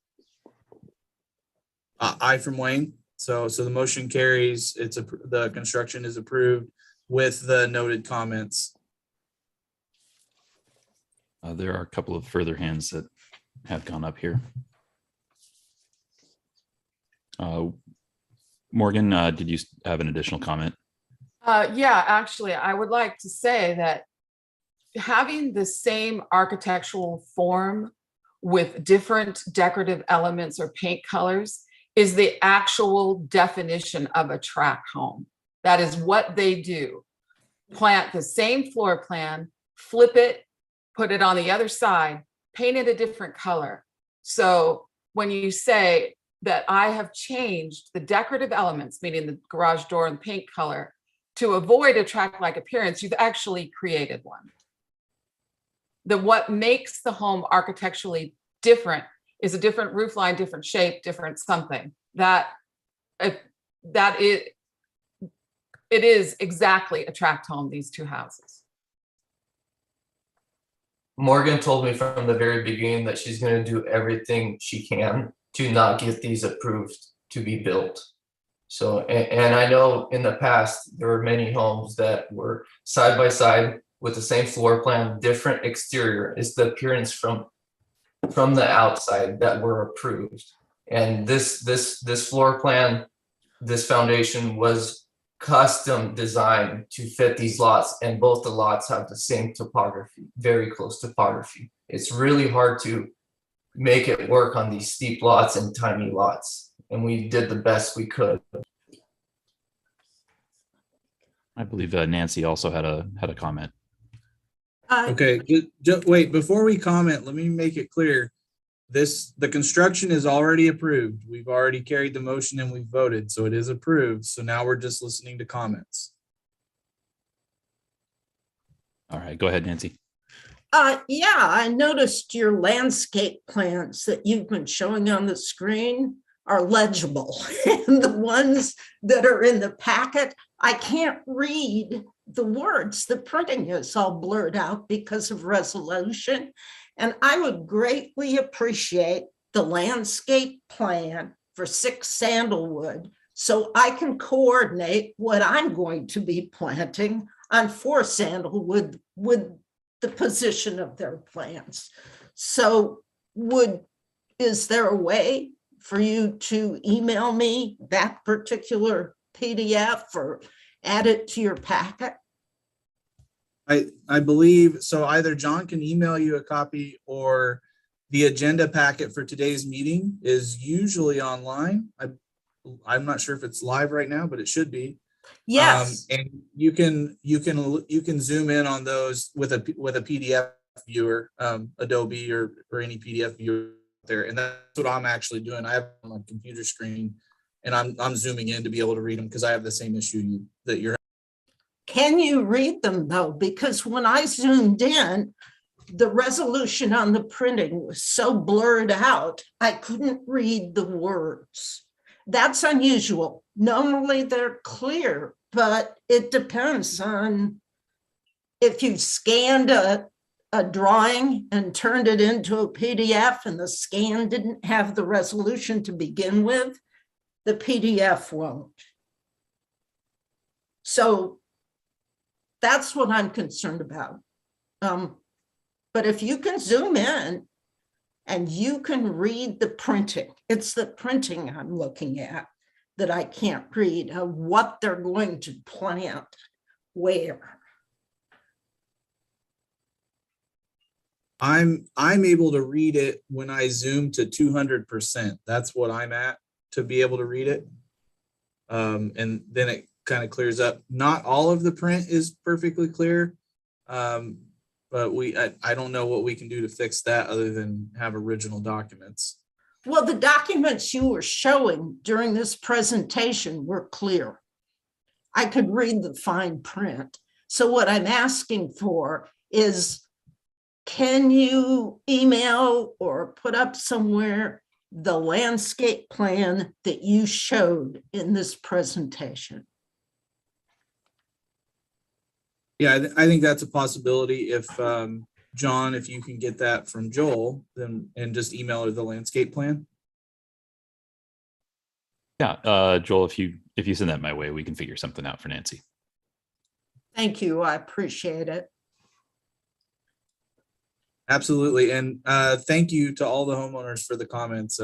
Aye from Wayne. So the motion carries. The construction is approved with the noted comments. There are a couple of further hands that have gone up here. Morgan, did you have an additional comment? Yeah, actually, I would like to say that having the same architectural form with different decorative elements or paint colors is the actual definition of a tract home. That is what they do. Plant the same floor plan, flip it, put it on the other side, paint it a different color. So when you say that I have changed the decorative elements, meaning the garage door and paint color, to avoid a tract-like appearance, you've actually created one. What makes the home architecturally different is a different roof line, different shape, different something. It is exactly a tract home, these 2 houses. Morgan told me from the very beginning that she's going to do everything she can to not get these approved to be built. So, and I know in the past, there were many homes that were side by side with the same floor plan, different exterior. It's the appearance from the outside that were approved. And this floor plan, this foundation was custom designed to fit these lots, and both the lots have the same topography, very close topography. It's really hard to make it work on these steep lots and tiny lots. And we did the best we could. I believe Nancy also had a comment. Okay, wait, before we comment, let me make it clear. The construction is already approved. We've already carried the motion and we voted, so it is approved. So now we're just listening to comments. All right, go ahead, Nancy. Yeah, I noticed your landscape plans that you've been showing on the screen are legible. And the ones that are in the packet, I can't read the words. The printing is all blurred out because of resolution. And I would greatly appreciate the landscape plan for 6 Sandalwood so I can coordinate what I'm going to be planting on 4 Sandalwood with the position of their plans. So is there a way for you to email me that particular PDF or add it to your packet? I believe, so either John can email you a copy or the agenda packet for today's meeting is usually online. I'm not sure if it's live right now, but it should be. Yes. And you can zoom in on those with a PDF viewer, Adobe or any PDF viewer there. And that's what I'm actually doing. I have on my computer screen and I'm zooming in to be able to read them because I have the same issue that you're. Can you read them though? Because when I zoomed in, the resolution on the printing was so blurred out, I couldn't read the words. That's unusual. Normally they're clear, but it depends on if you scanned a drawing and turned it into a PDF and the scan didn't have the resolution to begin with, the PDF won't. So that's what I'm concerned about. But if you can zoom in and you can read the printing, it's the printing I'm looking at that I can't read of what they're going to plant where. I'm able to read it when I zoom to 200%. That's what I'm at to be able to read it. And then it kind of clears up. Not all of the print is perfectly clear. But I don't know what we can do to fix that other than have original documents. Well, the documents you were showing during this presentation were clear. I could read the fine print. So what I'm asking for is, can you email or put up somewhere the landscape plan that you showed in this presentation? Yeah, I think that's a possibility. If John, if you can get that from Joel, then and just email her the landscape plan. Yeah, Joel, if you send that my way, we can figure something out for Nancy. Thank you. I appreciate it. Absolutely, and thank you to all the homeowners for the comments.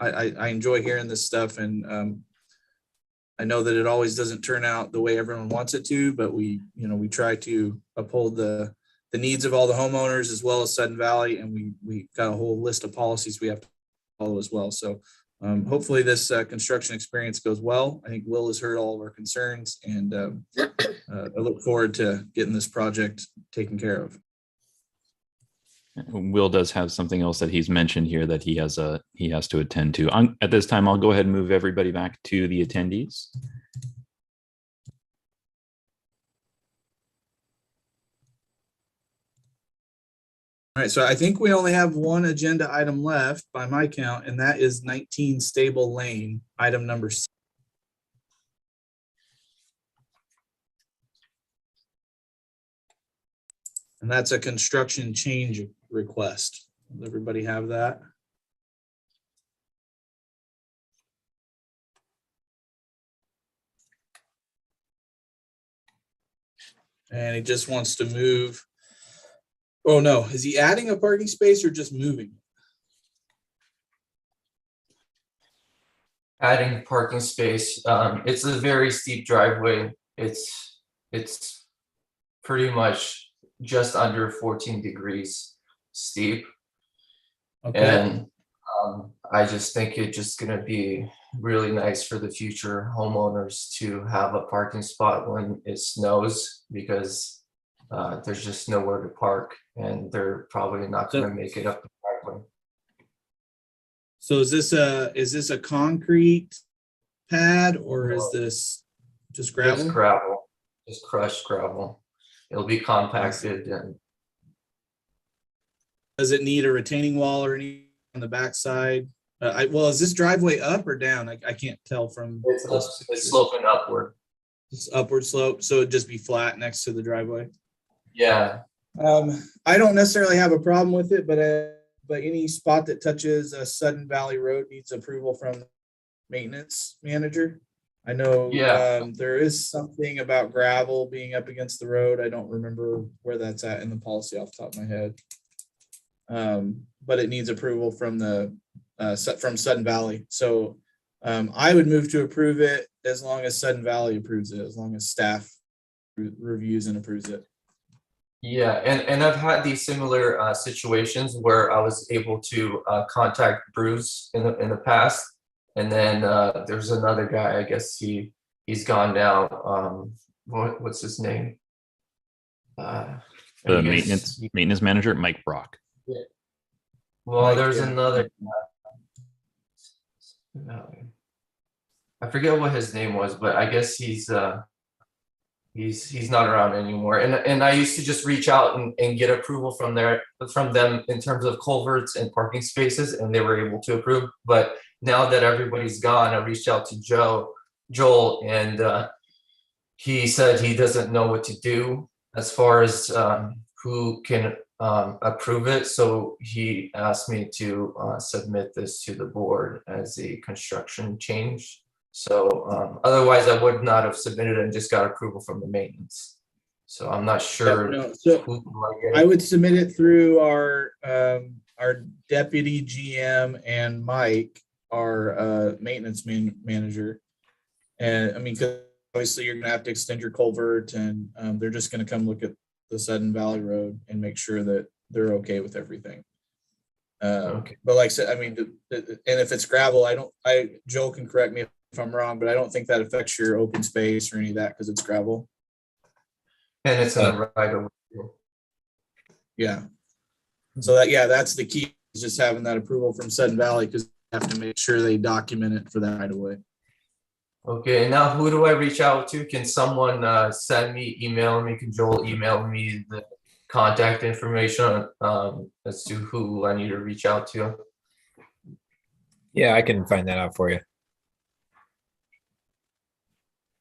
I enjoy hearing this stuff, and I know that it always doesn't turn out the way everyone wants it to, but we try to uphold the needs of all the homeowners as well as Sudden Valley, and we got a whole list of policies we have to follow as well. So hopefully this construction experience goes well. I think Will has heard all of our concerns, and I look forward to getting this project taken care of. Will does have something else that he's mentioned here that he has to attend to. At this time, I'll go ahead and move everybody back to the attendees. All right, so I think we only have one agenda item left by my count, and that is 19 Stable Lane, item number 6. And that's a construction change request. Does everybody have that? And he just wants to move. Oh no, is he adding a parking space or just moving? Adding parking space. It's a very steep driveway. It's pretty much just under 14 degrees steep. Okay, And I just think it's just gonna be really nice for the future homeowners to have a parking spot when it snows, because there's just nowhere to park and they're probably not gonna make it up the driveway. so is this a concrete pad or is this just Just gravel? gravel, just crushed gravel. It'll be compacted and Does it need a retaining wall or any on the backside? Well, is this driveway up or down? I can't tell from. it's sloping upward. It's upward slope, so it'd just be flat next to the driveway. Yeah, I don't necessarily have a problem with it, but any spot that touches a Sudden Valley Road needs approval from the maintenance manager. I know, Yeah. there is something about gravel being up against the road. I don't remember where that's at in the policy off the top of my head. But it needs approval from from Sudden Valley. So, I would move to approve it as long as Sudden Valley approves it, as long as staff reviews and approves it. yeah, and I've had these similar situations where I was able to contact Bruce in the past, and then there's another guy. I guess he's gone now. What's his name? The I guess- maintenance manager, Mike Brock. Well, Mike, there's yeah. another. I forget what his name was, but I guess he's not around anymore. And I used to just reach out and get approval from them in terms of culverts and parking spaces, and they were able to approve. But now that everybody's gone, I reached out to Joel, and he said he doesn't know what to do as far as who can approve it. So he asked me to submit this to the board as a construction change. So otherwise I would not have submitted and just got approval from the maintenance. So I'm not sure. No, so who I I get. would submit it through our deputy GM and Mike, our maintenance manager. And I mean, 'cause obviously you're gonna have to extend your culvert and they're just gonna come look at the Sudden Valley Road and make sure that they're okay with everything. Okay. But like I said, I mean, and if it's gravel, Joel can correct me if I'm wrong, but I don't think that affects your open space or any of that because it's gravel. And it's in the right of way. Yeah. So that's the key, is just having that approval from Sudden Valley, because you have to make sure they document it for that right away. Okay, now who do I reach out to? Can someone email me? Can Joel email me the contact information as to who I need to reach out to? Yeah, I can find that out for you.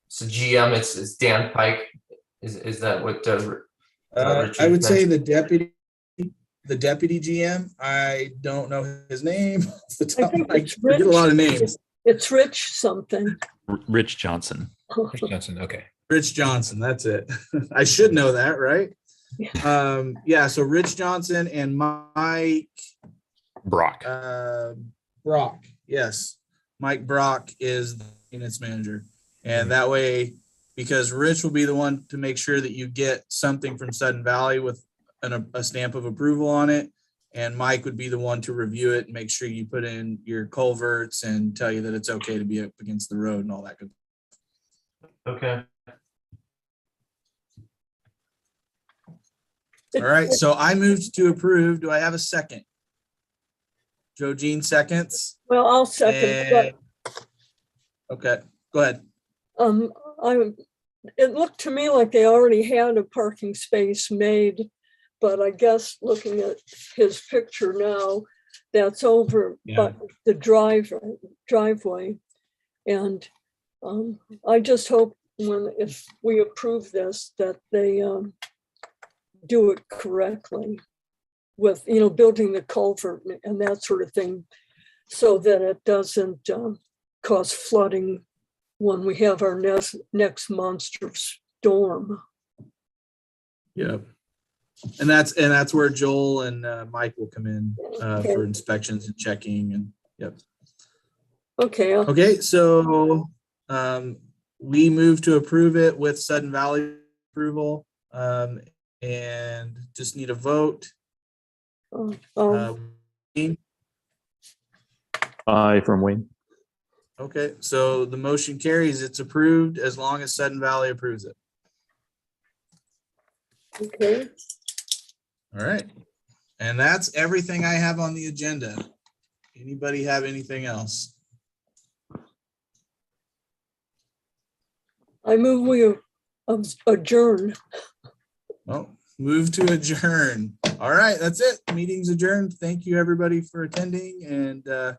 So GM, it's Dan Pike. Is that what? I would say the deputy GM. I don't know his name. Off the top. think I it's forget a Rich. lot of names. It's Rich something. Rich Johnson. Chris Johnson, okay. Rich Johnson. That's it. I should know that, right? Yeah. So Rich Johnson and Mike Brock. Brock. Yes, Mike Brock is the maintenance manager, and that way, because Rich will be the one to make sure that you get something from Sudden Valley with a stamp of approval on it, and Mike would be the one to review it and make sure you put in your culverts and tell you that it's okay to be up against the road and all that good. Okay. All right, so I moved to approve. Do I have a second? Joe Jean seconds. Well, I'll second, but Okay, go ahead. it looked to me like they already had a parking space made, but I guess looking at his picture now, that's over Yeah. but the driveway. And I just hope if we approve this, that they do it correctly with, building the culvert and that sort of thing, so that it doesn't cause flooding when we have our next monster storm. Yep. And that's where Joel and Mike will come in for inspections and checking and yep. Okay. Okay, so we move to approve it with Sudden Valley approval and just need a vote. Aye from Wayne. Okay, so the motion carries. It's approved as long as Sudden Valley approves it. Okay. All right. And that's everything I have on the agenda. Anybody have anything else? I move we adjourn. Oh, move to adjourn. All right, that's it. Meeting's adjourned. Thank you, everybody, for attending, and